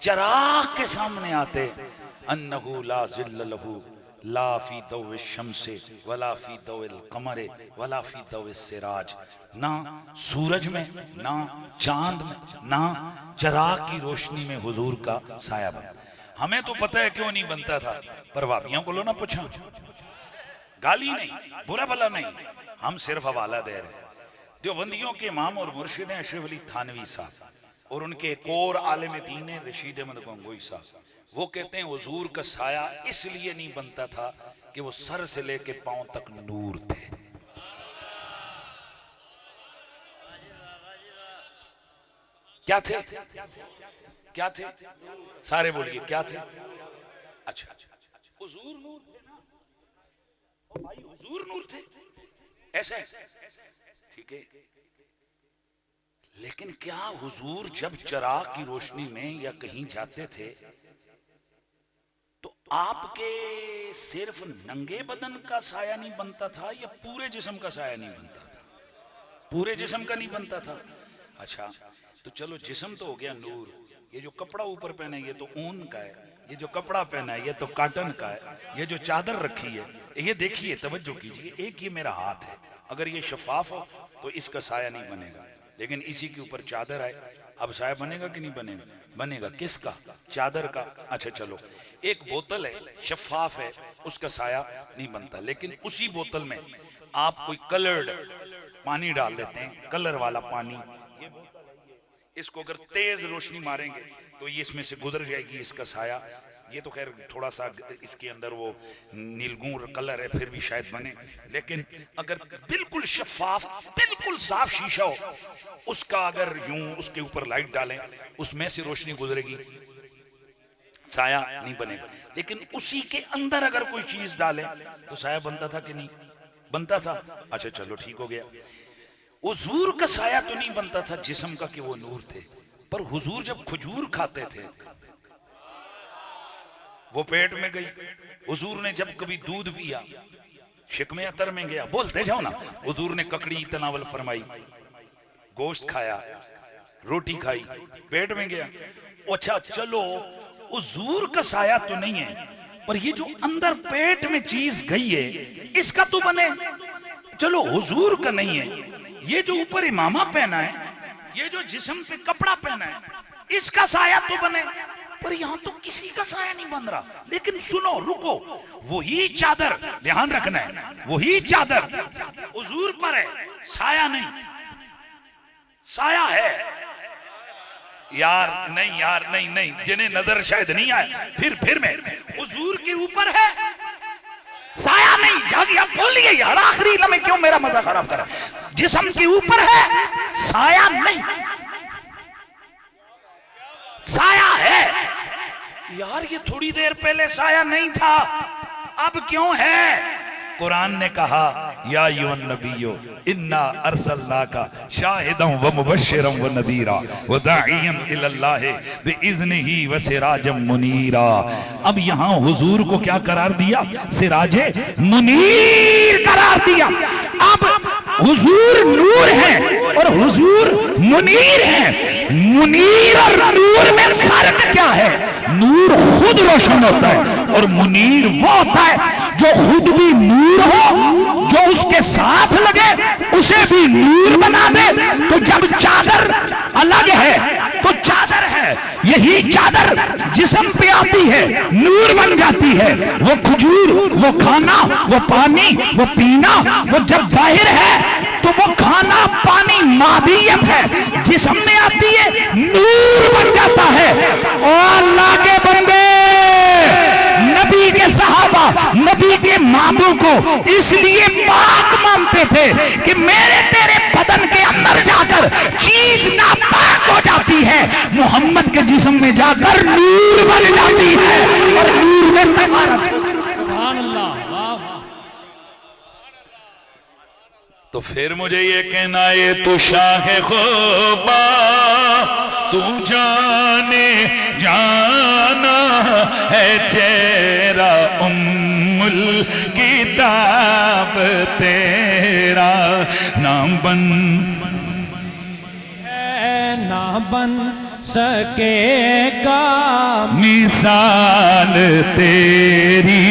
चराग के सामने आते अन्नहु ला ज़िल्ल लहू ला फी दौइ शम्से वला फी दौइल कमरे वला फी दौइ सिराज, ना सूरज में, ना चांद में, ना चराग की रोशनी में हुजूर का साया बना। हमें तो पता है क्यों नहीं बनता था, पर वापियों को लो ना पूछा। गाली नहीं, बुरा भला नहीं, हम सिर्फ हवाला दे रहे हैं। देवबंदियों के इमाम और मुर्शिद हैं अशरफ अली थानवी साहब और उनके एक और आलिम दीन है रशीद अहमद गंगोई साहब। वो कहते हैं हुजूर का साया इसलिए नहीं बनता था कि वो सर से लेके पांव तक नूर थे। क्या थे? क्या थे? सारे बोलिए क्या थे? अच्छा, हुजूर नूर थे ना, ओ भाई हुजूर नूर थे, ऐसे ठीक है। लेकिन क्या हुजूर जब चिराग की रोशनी में या कहीं जाते थे तो आपके सिर्फ नंगे बदन का साया नहीं बनता था या पूरे जिस्म का साया नहीं बनता था? पूरे जिस्म का नहीं बनता था। अच्छा, तो चलो जिस्म तो हो गया नूर, ये जो कपड़ा ऊपर पहना है ये तो ऊन का है, ये जो कपड़ा पहना है ये तो काटन का है, ये जो चादर रखी है ये देखिए, तवज्जो कीजिए, एक ये मेरा हाथ है, अगर ये शफाफ हो तो इसका साया नहीं बनेगा, लेकिन इसी के ऊपर चादर है, अब साया बनेगा कि नहीं बनेगा? बनेगा। किसका? चादर का। अच्छा चलो, एक बोतल है शफाफ है, उसका साया नहीं बनता, लेकिन उसी बोतल में आप कोई कलर्ड पानी डाल देते हैं, कलर वाला पानी, इसको अगर तेज रोशनी मारेंगे तो ये इसमें से गुजर जाएगी, इसका साया। ये तो खैर थोड़ा सा इसके अंदर वो नीलगूर कलर है, फिर भी शायद बने, लेकिन अगर बिल्कुल शफाफ बिल्कुल साफ शीशा हो, उसका अगर यूं उसके ऊपर लाइट डालें, उसमें से रोशनी गुजरेगी, साया नहीं बनेगा। लेकिन उसी के अंदर अगर कोई चीज डालें तो साया बनता था कि नहीं बनता था? अच्छा चलो ठीक हो गया। हुजूर का साया तो नहीं बनता था जिस्म का कि वो नूर थे, पर हुजूर जब खजूर खाते थे वो पेट में गई। हुजूर ने जब कभी दूध पिया, शिकमे अतर में गया, बोलते जाओ ना, हुजूर ने ककड़ी तनावल फरमाई, गोश्त खाया, रोटी खाई, पेट में गया। अच्छा चलो, हुजूर का साया तो नहीं है, पर ये जो अंदर पेट में चीज गई है इसका तो बने। चलो हुजूर का नहीं है, ये जो ऊपर इमामा पहना है, ये जो जिस्म पे कपड़ा पहना है, इसका साया तो बने, पर यहां तो किसी का साया नहीं बन रहा। लेकिन सुनो, रुको, वही चादर, ध्यान रखना है, वही चादर हुजूर पर है, साया नहीं। साया है यार, नहीं यार, नहीं नहीं, जिन्हें नजर शायद नहीं आए, फिर मैं, हुजूर के ऊपर है साया नहीं। जागी आप बोलिए यार, आखिरी लम्हे क्यों मेरा मजा खराब करा? जिस्म के ऊपर है, साया नहीं। साया है यार, ये थोड़ी देर पहले साया नहीं था, अब क्यों है? कुरान ने कहा, या अय्युहन नबियो इन्ना अरसलनाका शाहिदन व मुबश्शिरन व नदीरा व दाइयन इलल्लाहि बिइज़्निही व सिराजम मुनीरा। अब यहां हुजूर को क्या करार दिया? सिराजे मुनीर करार दिया। अब हुजूर नूर है और हुजूर मुनीर है। मुनीर और नूर में फर्क क्या है? नूर खुद रोशन होता है और मुनीर वो होता है जो खुद भी नूर हो, जो उसके साथ लगे उसे भी नूर बना दे। तो जब चादर अलग है तो चादर है, यही चादर जिस्म पे आती है, नूर बन जाती है। वो खजूर, वो खाना, वो पानी, वो पीना, वो जब जाहिर है तो वो खाना पानी मादियत है, जिस्म में आती है, नूर बन जाता है। और अल्लाह के बंदे, नबी के सहाबा, नबी के मादों को इसलिए पाक मानते थे कि मेरे तेरे बदन के अंदर जाकर चीज नापाक हो जाती है, मोहम्मद के जिस्म में जाकर नूर बन जाती है और नूर में तबारक। सुभान अल्लाह, वाह वाह। तो फिर मुझे ये कहना, ये तो शाह खुबा तू जाने जाना है, चेहरा उम्मुल किताब तेरा नाम बन ना बन सकेगा मिसाल तेरी,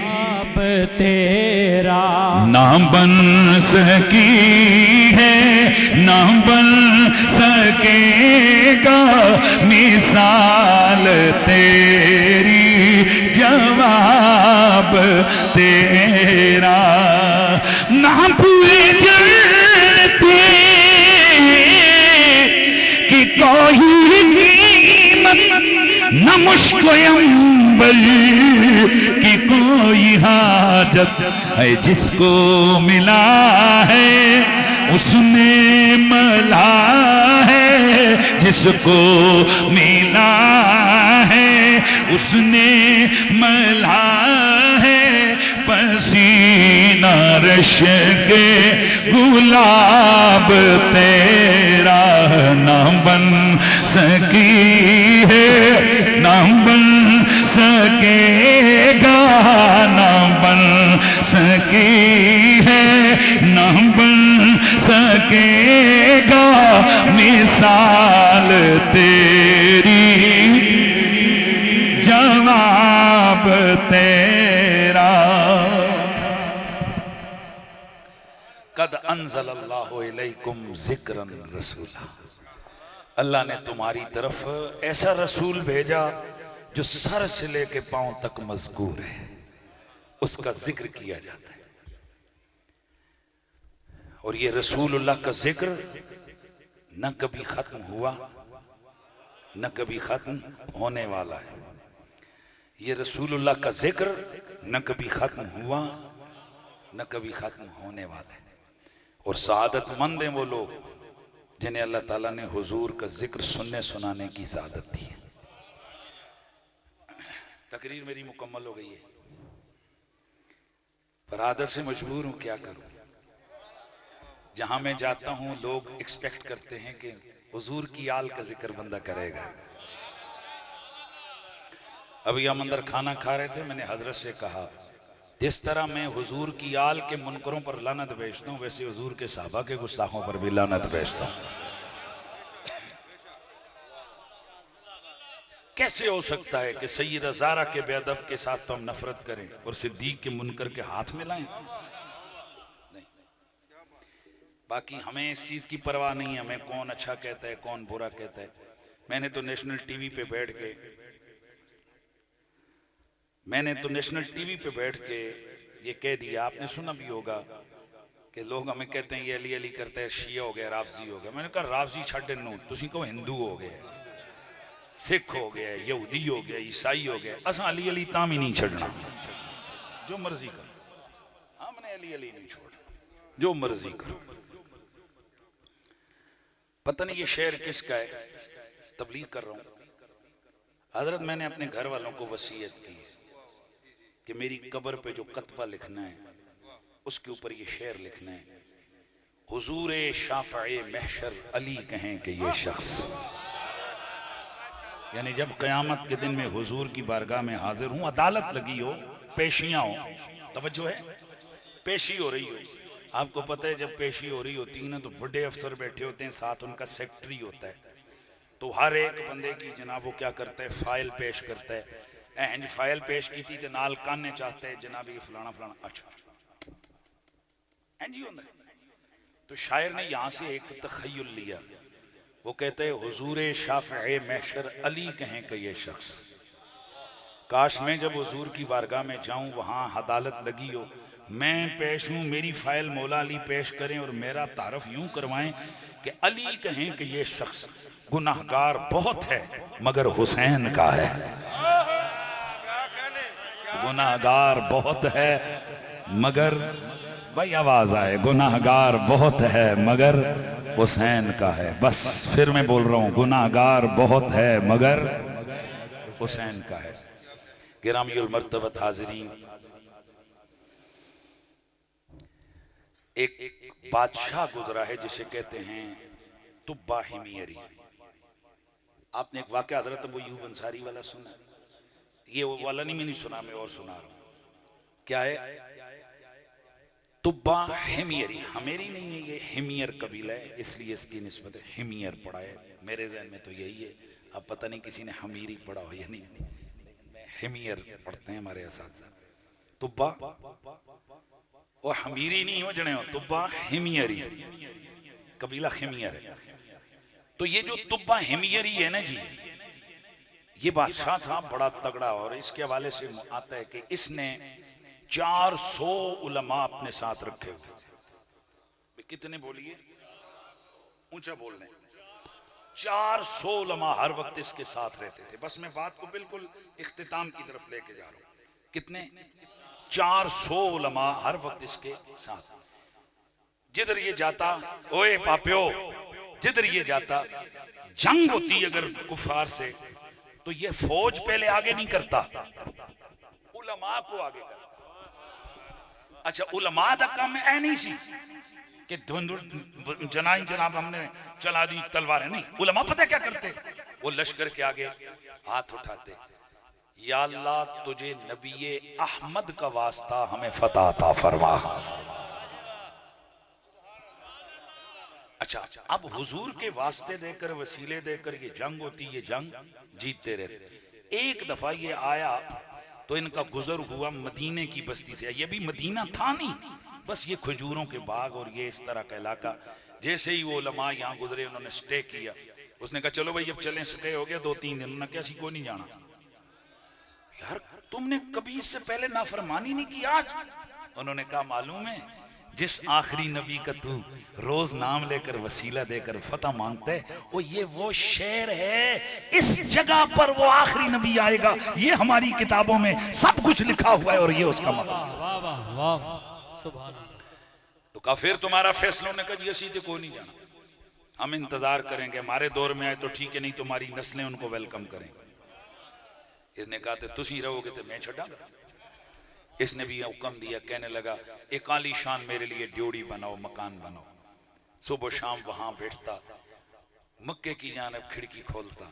आप तेरा ना बन सकी है, ना बन सकेगा मिसाल मिसाल तेरी जवाब तेरा ना पूरे जानते कि कोई कीमत न मुश्को अंबल की कोई हाजत है जिसको मिला है उसने मला है जिसको मिला है उसने मला है पसीना रश के गुलाब तेरा ना बन सकी है ना बन सकेगा ना बन सकी है ना बन सकेगा मिसाल तेरी जवाब तेरा। कद अंज़लल्लाहु इलैकुम ज़िक्रन रसूला, अल्लाह ने तुम्हारी तरफ ऐसा रसूल भेजा जो सर से लेके पांव तक मज़कूर है, उसका जिक्र किया जाता है। और ये रसूलुल्लाह का जिक्र न कभी खत्म हुआ न कभी खत्म होने वाला है। ये रसूलुल्लाह का जिक्र न कभी खत्म हुआ न कभी खत्म होने वाला है। और सआदतमंद हैं वो लोग जिन्हें अल्लाह ताला ने हुजूर का जिक्र सुनने सुनाने की सआदत दी है। तकरीर मेरी मुकम्मल हो गई है, पर आदत से मजबूर हूं, क्या करूं। जहां मैं जाता हूं लोग एक्सपेक्ट करते हैं कि हुजूर की आल का जिक्र बंदा करेगा। अभी हम अंदर खाना खा रहे थे, मैंने हजरत से कहा जिस तरह मैं हुजूर की आल के मुनकरों पर लानत भेजता हूं वैसे हुजूर के साहबा के गुस्ताखों पर भी लानत भेजता हूं। कैसे हो सकता है कि सैयदा ज़ारा के बेअदब के साथ तो हम नफरत करें और सिद्दीक के मुनकर के हाथ में लाएं? नहीं। बाकी हमें इस चीज की परवाह नहीं है, हमें कौन अच्छा कहता है कौन बुरा कहता है। मैंने तो नेशनल टीवी पे बैठ के ये कह दिया, आपने सुना भी होगा कि लोग हमें कहते हैं ये अली अली करते हैं, शिया हो गया, राफजी हो गया। मैंने कहा राफजी छड्डे नू, तुसी को हिंदू हो गए, सिख हो गया, यहूदी हो गया, ईसाई हो गया, असा अली अली ताम ही नहीं छड़ना, जो मर्जी करो, हमने अली अली नहीं छोड़ना, जो मर्जी करो। पता नहीं ये शेर किसका है, तबलीग कर रहा हूं। हजरत मैंने अपने घर वालों को वसीयत की है कि मेरी कब्र पे जो कतबा लिखना है उसके ऊपर ये शेर लिखना है, हुजूरे शाफ़ए महशर अली कहें कि ये शख्स, यानी जब क़यामत के दिन में हुजूर की बारगाह में हाजिर हूं, अदालत लगी हो, पेशियां हो, तवज्जो है, पेशी हो रही हो। आपको पता है जब पेशी हो रही होती है ना तो बड़े अफसर बैठे होते हैं, साथ उनका सेक्रेटरी होता है, तो हर एक बंदे की जनाब वो क्या करता है, फाइल पेश करता है। इंज फाइल पेश की थी तो नाल काने चाहते हैं जनाब ये फलाना फलाना, अच्छा इंज ही होता है। तो शायर ने यहां से एक तखय्युल लिया, वो कहते हैं हुजूरे शाफ़ए महशर अली कहें कि ये शख्स, काश मैं जब हुजूर की बारगाह में जाऊं वहां अदालत लगी हो, मैं पेश हूं, मेरी फाइल मौला अली पेश करें और मेरा तारफ यूं करवाएं कि अली कहें कि ये शख्स गुनाहगार बहुत है मगर हुसैन का है, गुनाहगार बहुत है मगर, भाई आवाज आए, गुनाहगार बहुत है मगर हुसैन का है। बस फिर मैं बोल रहा हूं, गुनाहगार बहुत है मगर हुसैन का है। गिरामियुल मर्तबत हाजिरीन, एक बादशाह गुजरा है जिसे कहते हैं तुब्बा हिमियरी। आपने एक वाक़या हजरत अबू अय्यूब अंसारी वाला सुना? ये वो वाला नहीं, मैंने सुना, मैं और सुना रहा हूं। क्या है? तुब्बा हिमियरी, हमेरी नहीं है, ये हिमियर कबीला है, इसलिए इसकी निस्बत हिमियर पढ़ा है। मेरे जहन में तो यही है, अब पता नहीं किसी ने हमीरी पढ़ा हो या नहीं, हिमियर पढ़ते हैं हमारे असातिज़ा। तुब्बा और हमीरी नहीं हो जने हो, तुब्बा हिमियरी, कबीला हिमियर है। तो ये जो तुब्बा हिमियरी है ना जी, ये बादशाह था बड़ा तगड़ा, और इसके हवाले से आता है कि इसने 400 उलमा अपने साथ रखे हुए थे। कितने बोलिए, ऊंचा बोल रहे, 400 उलमा हर वक्त इसके साथ रहते थे। बस मैं बात को बिल्कुल इख्तिताम की तरफ लेके जा रहा हूं। कितने? 400 उलमा हर वक्त इसके साथ। जिधर ये जाता, ओए पापियो, जिधर ये जाता, जंग होती अगर कुफार से, तो ये फौज पहले आगे नहीं करता, उलमा को आगे करता। अच्छा, उलमा दा काम है नहीं सी कि जनाई जनाब हमने चला दी तलवारें, नहीं। उलमा पता क्या करते? वो लश्कर के आगे हाथ उठाते, या अल्लाह तुझे नबी अहमद का वास्ता हमें फतह अता फरमा। अच्छा, अब हुजूर के वास्ते देकर, वसीले देकर ये जंग होती, ये जंग जीतते रहते। एक दफा ये आया तो इनका गुजर हुआ मदीने की बस्ती से। ये भी मदीना था नहीं, बस ये खजूरों के बाग और ये इस तरह का इलाका। जैसे ही वो उलमा यहाँ गुजरे, उन्होंने स्टे किया। उसने कहा चलो भाई अब चलें, स्टे हो गया 2-3 दिन। उन्होंने क्या सी को नहीं जाना यार, तुमने कभी इससे पहले नाफरमानी नहीं की आज? उन्होंने कहा मालूम है, जिस आखिरी नबी का तू रोज नाम लेकर वसीला देकर फतह मांगता है, वो शेर है। इस जगह पर वो आखिरी नबी आएगा, ये हमारी किताबों में सब कुछ लिखा हुआ है, और ये उसका मतलब। तो कहा फिर तुम्हारा फैसला? ने कहा जी सीधे को नहीं जाना, हम इंतजार करेंगे, हमारे दौर में आए तो ठीक है, नहीं तुम्हारी नस्लें उनको वेलकम करेंगे। इसने कहा तो तुसी रहोगे तो मैं छड़ा। इसने भी हुक्म दिया, कहने लगा एक आलीशान मेरे लिए ड्योड़ी बनाओ, मकान बनाओ। सुबह शाम वहां बैठता, मक्के की जानब खिड़की खोलता,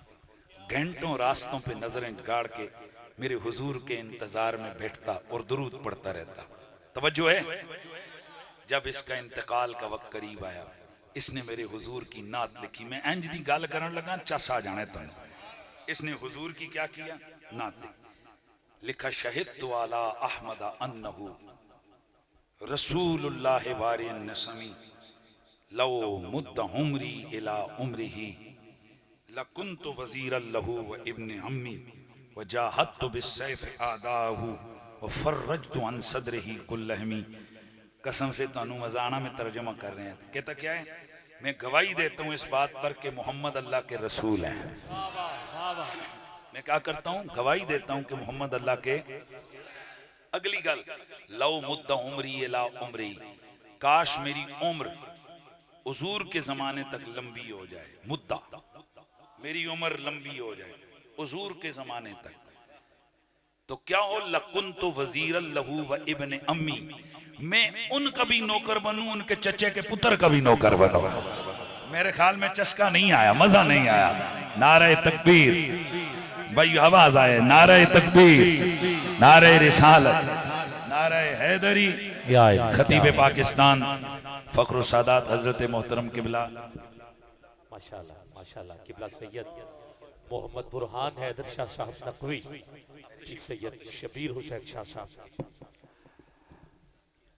घंटों रास्तों पे नजरें गाड़ के मेरे हुजूर के इंतजार में बैठता और दुरूद पढ़ता रहता। तवज्जो है? जब इसका इंतकाल का वक्त करीब आया, इसने मेरे हुजूर की नात लिखी। मैं इंज दी गल करन लगा, चस आ जाने तुम। इसने हुजूर की क्या किया? नात लिखा, शहिदतु अला अहमद अन्नहु रसूलुल्लाह वारिन नसमी लौ मुद्द उमरी इला उमरिही लकुन्तु वज़ीरन लहु व इब्न अम्मी व जाहदतु बिस्सैफ आदाहु व फर्रजतु अन सदरिही कुल्लहमी। कसम से तानू मजाना में तर्जुमा कर रहे हैं। कहता क्या है? मैं गवाही देता हूँ इस बात पर कि मोहम्मद अल्लाह के रसूल हैं। मैं क्या करता हूँ? गवाही देता हूँ कि मोहम्मद अल्लाह के। अगली गल, लौ मुद्दा उमरी इला उमरी, काश मेरी उम्र हुजूर के जमाने तक लंबी हो जाए। मुद्दा, मेरी उम्र लंबी हो जाए हुजूर के जमाने तक, तो क्या हो? लकुन्तु वज़ीरन लहू व इब्न अम्मी, मैं उनका भी नौकर बनूं, उनके चचे के पुत्र का भी नौकर बनूं। मेरे ख्याल में चस्का नहीं आया, मजा नहीं आया। नारे तकबीर भाई, आवाज आए, नारे तकबीर, नारे रिसालत, नारे हैदरी। खतीब पाकिस्तान फखरुल सादात हजरत मोहतरम किबला, माशाल्लाह माशाल्लाह, किबला सैयद मोहम्मद बुरहान हैदर शाह साहब नकवी, सैयद शबीर हुसैन शाह साहब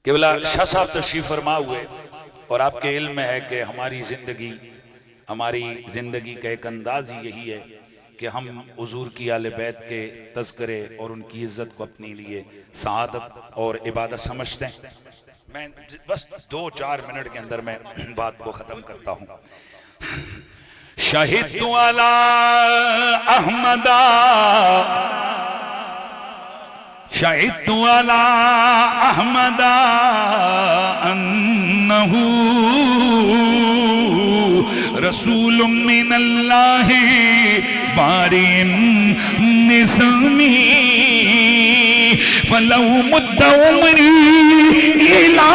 किबला शाह साहब तशरीफ फरमा हुए। और आपके इल्म में है कि हमारी जिंदगी का एक अंदाज ही यही है कि हम हुजूर की आले बैत के तज़किरे और उनकी इज्जत को अपने लिए सआदत और इबादत समझते हैं। मैं बस 2-4 मिनट के अंदर मैं बात को खत्म करता हूं। शहीद अला अहमदा, शहीद अला अहमदा अन्नहु रसूल मिनल्लाहि बारिन निसमी फलौ मुद्दा उमरी इला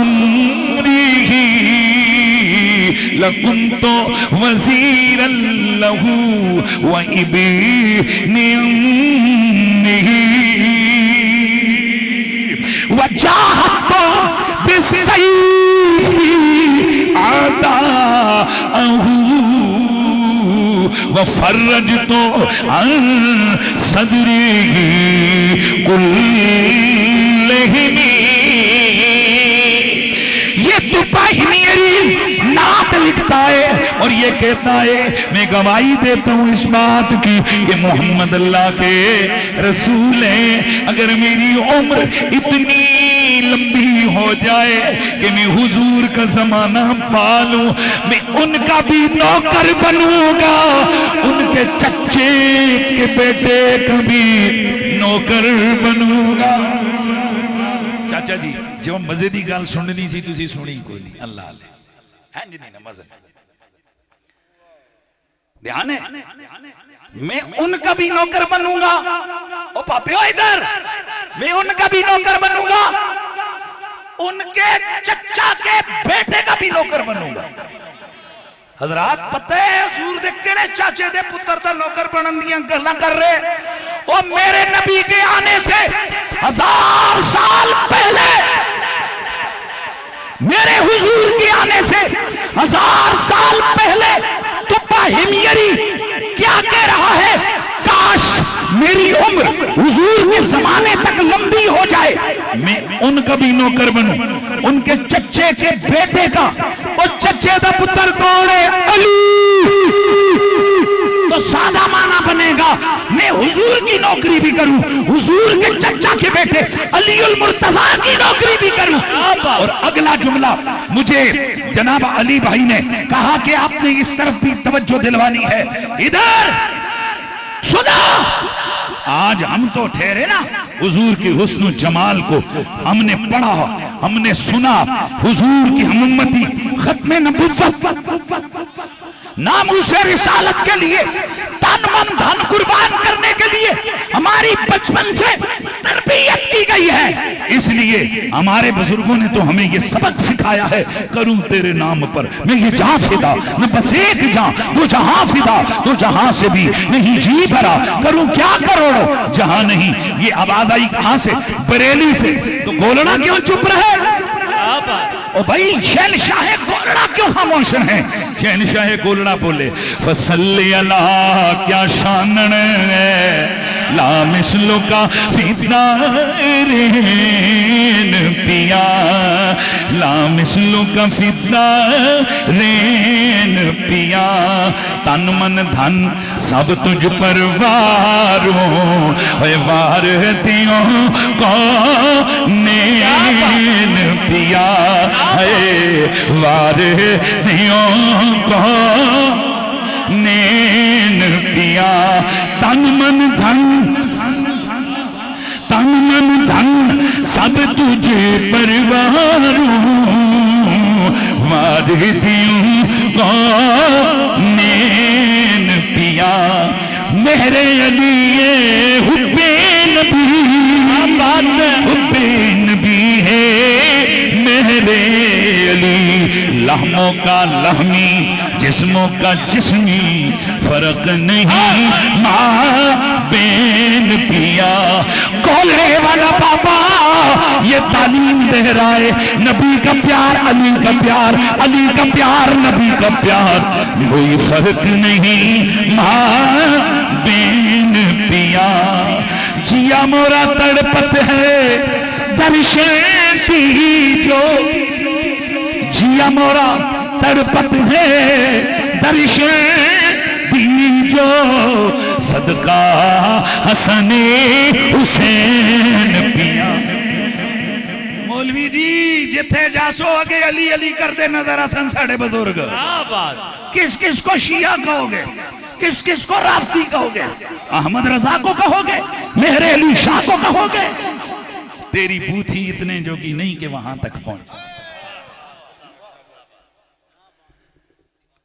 उमरिही लकुन्तु वज़ीरन लहू व इब्न अम्मिही व जाहदतु बिस्सैफि आदाअहू व फर्रजतु अन सदरिही कुल्लहिमी। ये तुपाही मेरी नात लिखता है और ये कहता है मैं गवाही देता हूँ इस बात की कि मोहम्मद अल्लाह के रसूल हैं। अगर मेरी उम्र इतनी लंबी हो जाए कि मैं हुजूर का जमाना पालूं, मैं उनका भी नौकर बनूंगा, उनके चच्चे के बेटे का भी नौकर बनूंगा। चाचा जी जो मजे की गल सुननी सी तुसी सुनी कोई नहीं, अल्लाह ले हैं जी, नहीं मजा ध्यान है। मैं उनका भी नौकर बनूंगा, ओ पापियो इधर, मैं उनका भी नौकर बनूंगा, उनके चचा के बेटे का भी नौकर बनूंगा। हजरात पता है हजूर दे केड़े चाचे दे पुत्र दा नौकर बनन दियां गल्लां कर रहे। और मेरे नबी के आने से 1000 साल पहले, मेरे हुजूर के आने से 1000 साल पहले तुब्बा हिमयरी क्या कह रहा है, काश मेरी उम्र हुजूर के जमाने तक लंबी हो जाए, मैं उनका भी नौकर बनूं, उनके चच्चे के बेटे का। और चच्चे का पुत्र कौन है? अली। तो सादा माना बनेगा मैं हुजूर की नौकरी भी करूं, हुजूर के चच्चा के बेटे अली उल मुर्तजा की नौकरी भी करूं। और अगला जुमला मुझे जनाब अली भाई ने कहा कि आपने इस तरफ भी तवज्जो दिलवानी है, इधर सुना। आज हम तो ठहरे ना हुजूर की हुस्न जमाल को हमने पढ़ा, हमने सुना, हुजूर की हम उम्मती खत्मे नबुव्वत नामूसे रिसालत के लिए तन मन धन कुर्बान करने के लिए हमारी बचपन से तरबियत की गई है। इसलिए हमारे बुजुर्गों ने तो हमें ये सबक सिखाया है, करूं तेरे नाम पर मैं ये जहां फिदा, मैं बस एक जहां, वो जहां फिदा तो जहां से भी नहीं जी भरा, करूं क्या करोड़ो जहां नहीं। ये आवाज आई कहां से? बरेली से। तो गोलड़ा क्यों चुप रहे? ओ भाई शहनशाह गोलड़ा क्यों खामोश है? शहनशाह गोलड़ा बोले फसल्ली अला क्या शानन है, ला मिसलो का फिदारेन पिया, ला मिसलो का फिदारेन पिया, तन मन धन सब तुझ पर वारो, वार दियो कौन पिया है, वार दियो नैन पिया, तन मन धन, तन मन धन सब तुझे परवारो, वार दियो नैन पिया। मेरे अली हुब्बे नबी, हुब्बे नबी है मेरे अली, लहमों का लहमी जिस्मों का जिस्मी फर्क नहीं, माँ बेन पिया। कोलरे वाला बाबा ये तालीम दे रहा है, नबी का प्यार अली का प्यार, अली का प्यार नबी का प्यार, कोई फर्क नहीं, माँ बेन पिया। जिया मोरा तड़पत है दर्शन दीजो, जिया मोरा तड़पत है दर्शन दीजो, सदका हसने हुसैन पिया। मौलवी जी जिथे जासो अगे अली अली करते नजर आसन साढ़े बुजुर्ग। किस किस को शिया कहोगे, किस किस को राफसी कहोगे, अहमद रजा को कहोगे, मेहरे अली शाह को कहोगे? तेरी बूथी इतने जोगी नहीं कि वहां तक पहुंच।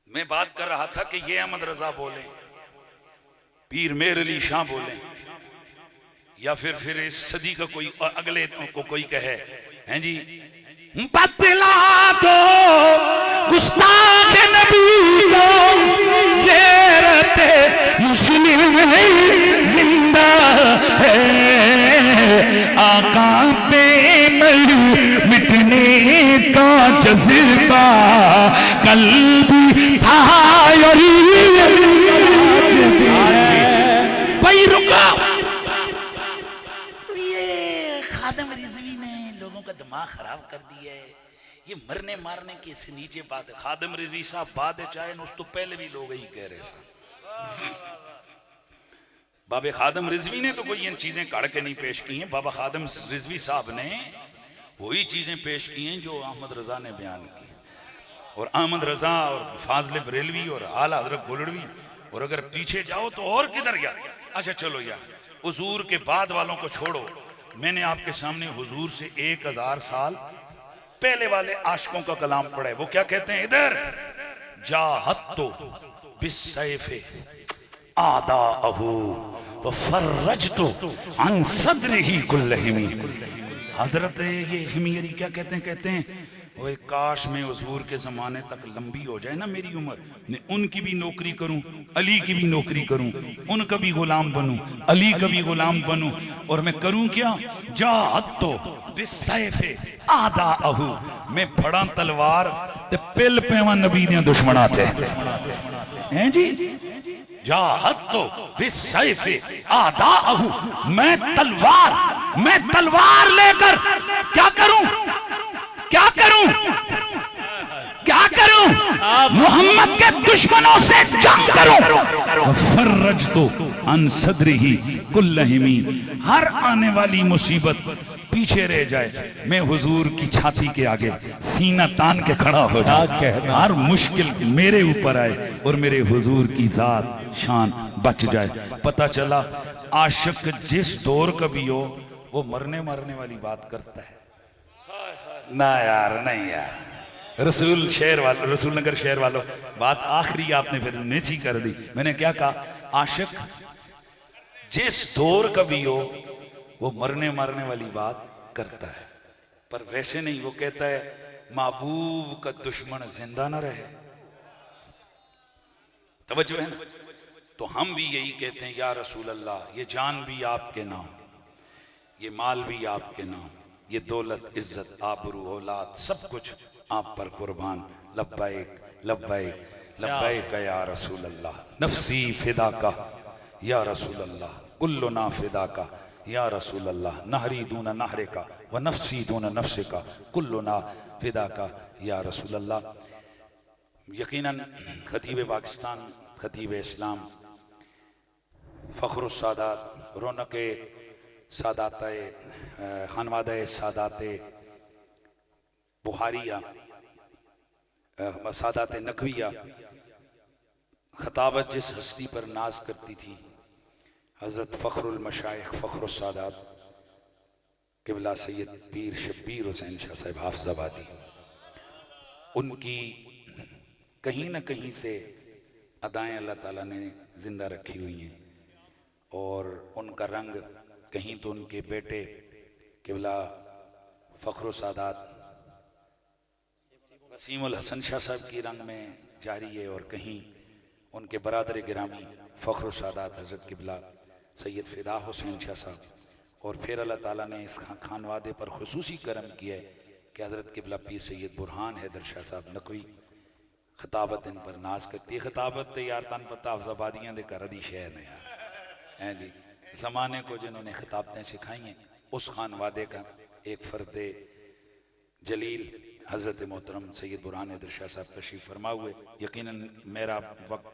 मैं बात कर रहा था कि ये अहमद रजा बोले, पीर मेहर अली शाह बोले, या फिर इस सदी का कोई अगले को कोई कहे हैं जी बतला दो गुस्ताख नबी को, गैरते मुस्लिम जिंदा है, आका पे मिटने का जज्बा कल भी था। भाई रुको, ये खादम रिजवी ने लोगों का दिमाग खराब कर दिया है। ये मरने मारने के से नीचे बात है। खादिम रिजवी साहब बाद चाहे उस तो पहले भी लोग यही कह रहे थे। बाबा खादिम रिजवी ने तो कोई इन चीजें काढ़ के नहीं पेश की हैं। बाबा खादिम रिजवी साहब ने वही चीजें पेश की हैं जो अहमद रजा ने बयान की। और अहमद रजा और फाजल बरेलवी और आला हजरत गोलड़वी, और अगर पीछे जाओ तो और किधर यार। अच्छा चलो यार, हुजूर के बाद वालों को छोड़ो, मैंने आपके सामने हुजूर से 1000 साल पहले वाले आशिकों का कलाम पढ़ा है। वो क्या कहते हैं, इधर जाहत्तो बिस्सैफे आदाअहू व फर्रजतो अन सद्रिही कुल्लहिमी। हजरत ये हिमियरी क्या कहते हैं वो काश में हुजूर के ज़माने तक लंबी हो जाए ना मेरी उम्र, मैं उनकी भी नौकरी करूं, अली की भी नौकरी करूं, उनका भी गुलाम बनूं, अली का भी गुलाम बनूं। और मैं करूं क्या, जाहत्तो बिस्सैफे आदाअहू, मैं फड़ा तलवार ते पिल पेवा नबी दे दुश्मना थे हैं जी। जाहत्तो बिस्सैफे आदाअहू, मैं तलवार लेकर क्या करूं मोहम्मद के दुश्मनों से जंग करूं। फर्रजतो अन सद्रिही कुल्लहिमी, हर आने वाली मुसीबत पीछे रह जाए, मैं हुजूर की छाती के आगे सीना तान के खड़ा हो जाऊं। हर मुश्किल मेरे ऊपर आए और मेरे हुजूर की जात शान बच जाए। पता चला आशिक जिस दौर का भी हो वो मरने मारने वाली बात करता है ना यार, नहीं यार। रसूल नगर शहर वालों, बात आखिरी आपने फिर नेसी कर दी। मैंने क्या कहा, आशिक जिस दौर का भी हो वो मरने मारने वाली बात करता है, पर वैसे नहीं। वो कहता है महबूब का दुश्मन जिंदा ना रहे। तवज्जो है ना। तो हम भी यही कहते हैं, या रसूल अल्लाह, ये जान भी आपके नाम, ये माल भी आपके नाम, ये दौलत इज्जत आबरू औलाद सब कुछ आप पर कुर्बान। लब्बैक लब्बैक लब्बैक या रसूल अल्लाह, नफ्सी फिदा का या रसूल अल्लाह, कुल्लुना फिदा का या रसूल अल्लाह, नहरी दूना नहरे का व नफ्सी दूना नफ्से का, कुल्लुना फिदा का या रसूल अल्लाह। यकीनन खतीब पाकिस्तान, खतीब इस्लाम, फ़ख्रुस सादात, रौनक सादात खानवादा सादात बुहारिया, सादात नकविया, खताबत जिस हस्ती पर नाज करती थी, हज़रत फ़ख्रुल मशाइख फ़ख्रुस सादात क़िबला सैयद पीर शब्बीर हुसैन शाह साहब हाफ़िज़ाबादी, उनकी कहीं ना कहीं से अदाएँ अल्लाह ताला ने ज़िंदा रखी हुई हैं। और उनका रंग कहीं तो उनके बेटे क़िबला फ़ख्रुस सादात वसीमुल हसन शाह साहब की रंग में जारी है, और कहीं उनके बरादर गिरामी फ़ख्रुस सादात हज़रत क़िबला सैयद फ़िदा हुसैन शाह साहब। और फिर अल्लाह ताला ने इस खानवादे पर खुसूसी करम किया है कि हज़रत क़िबला पीर सैयद बुरहान हैदर शाह साहब नकवी खताबत इन पर नाज करती है। खताबत यार तन पता अफजाबादियाँ दे घर दी शह ने यार हैं जी। ज़माने को जिन्होंने खिताबतें सिखाई हैं, उस खानवादे का एक फ़र्द जलील हज़रत मोहतरम सैयद बुरहान हैदर शाह साहब तशरीफ़ फरमा हुए। यकीनन मेरा वक्त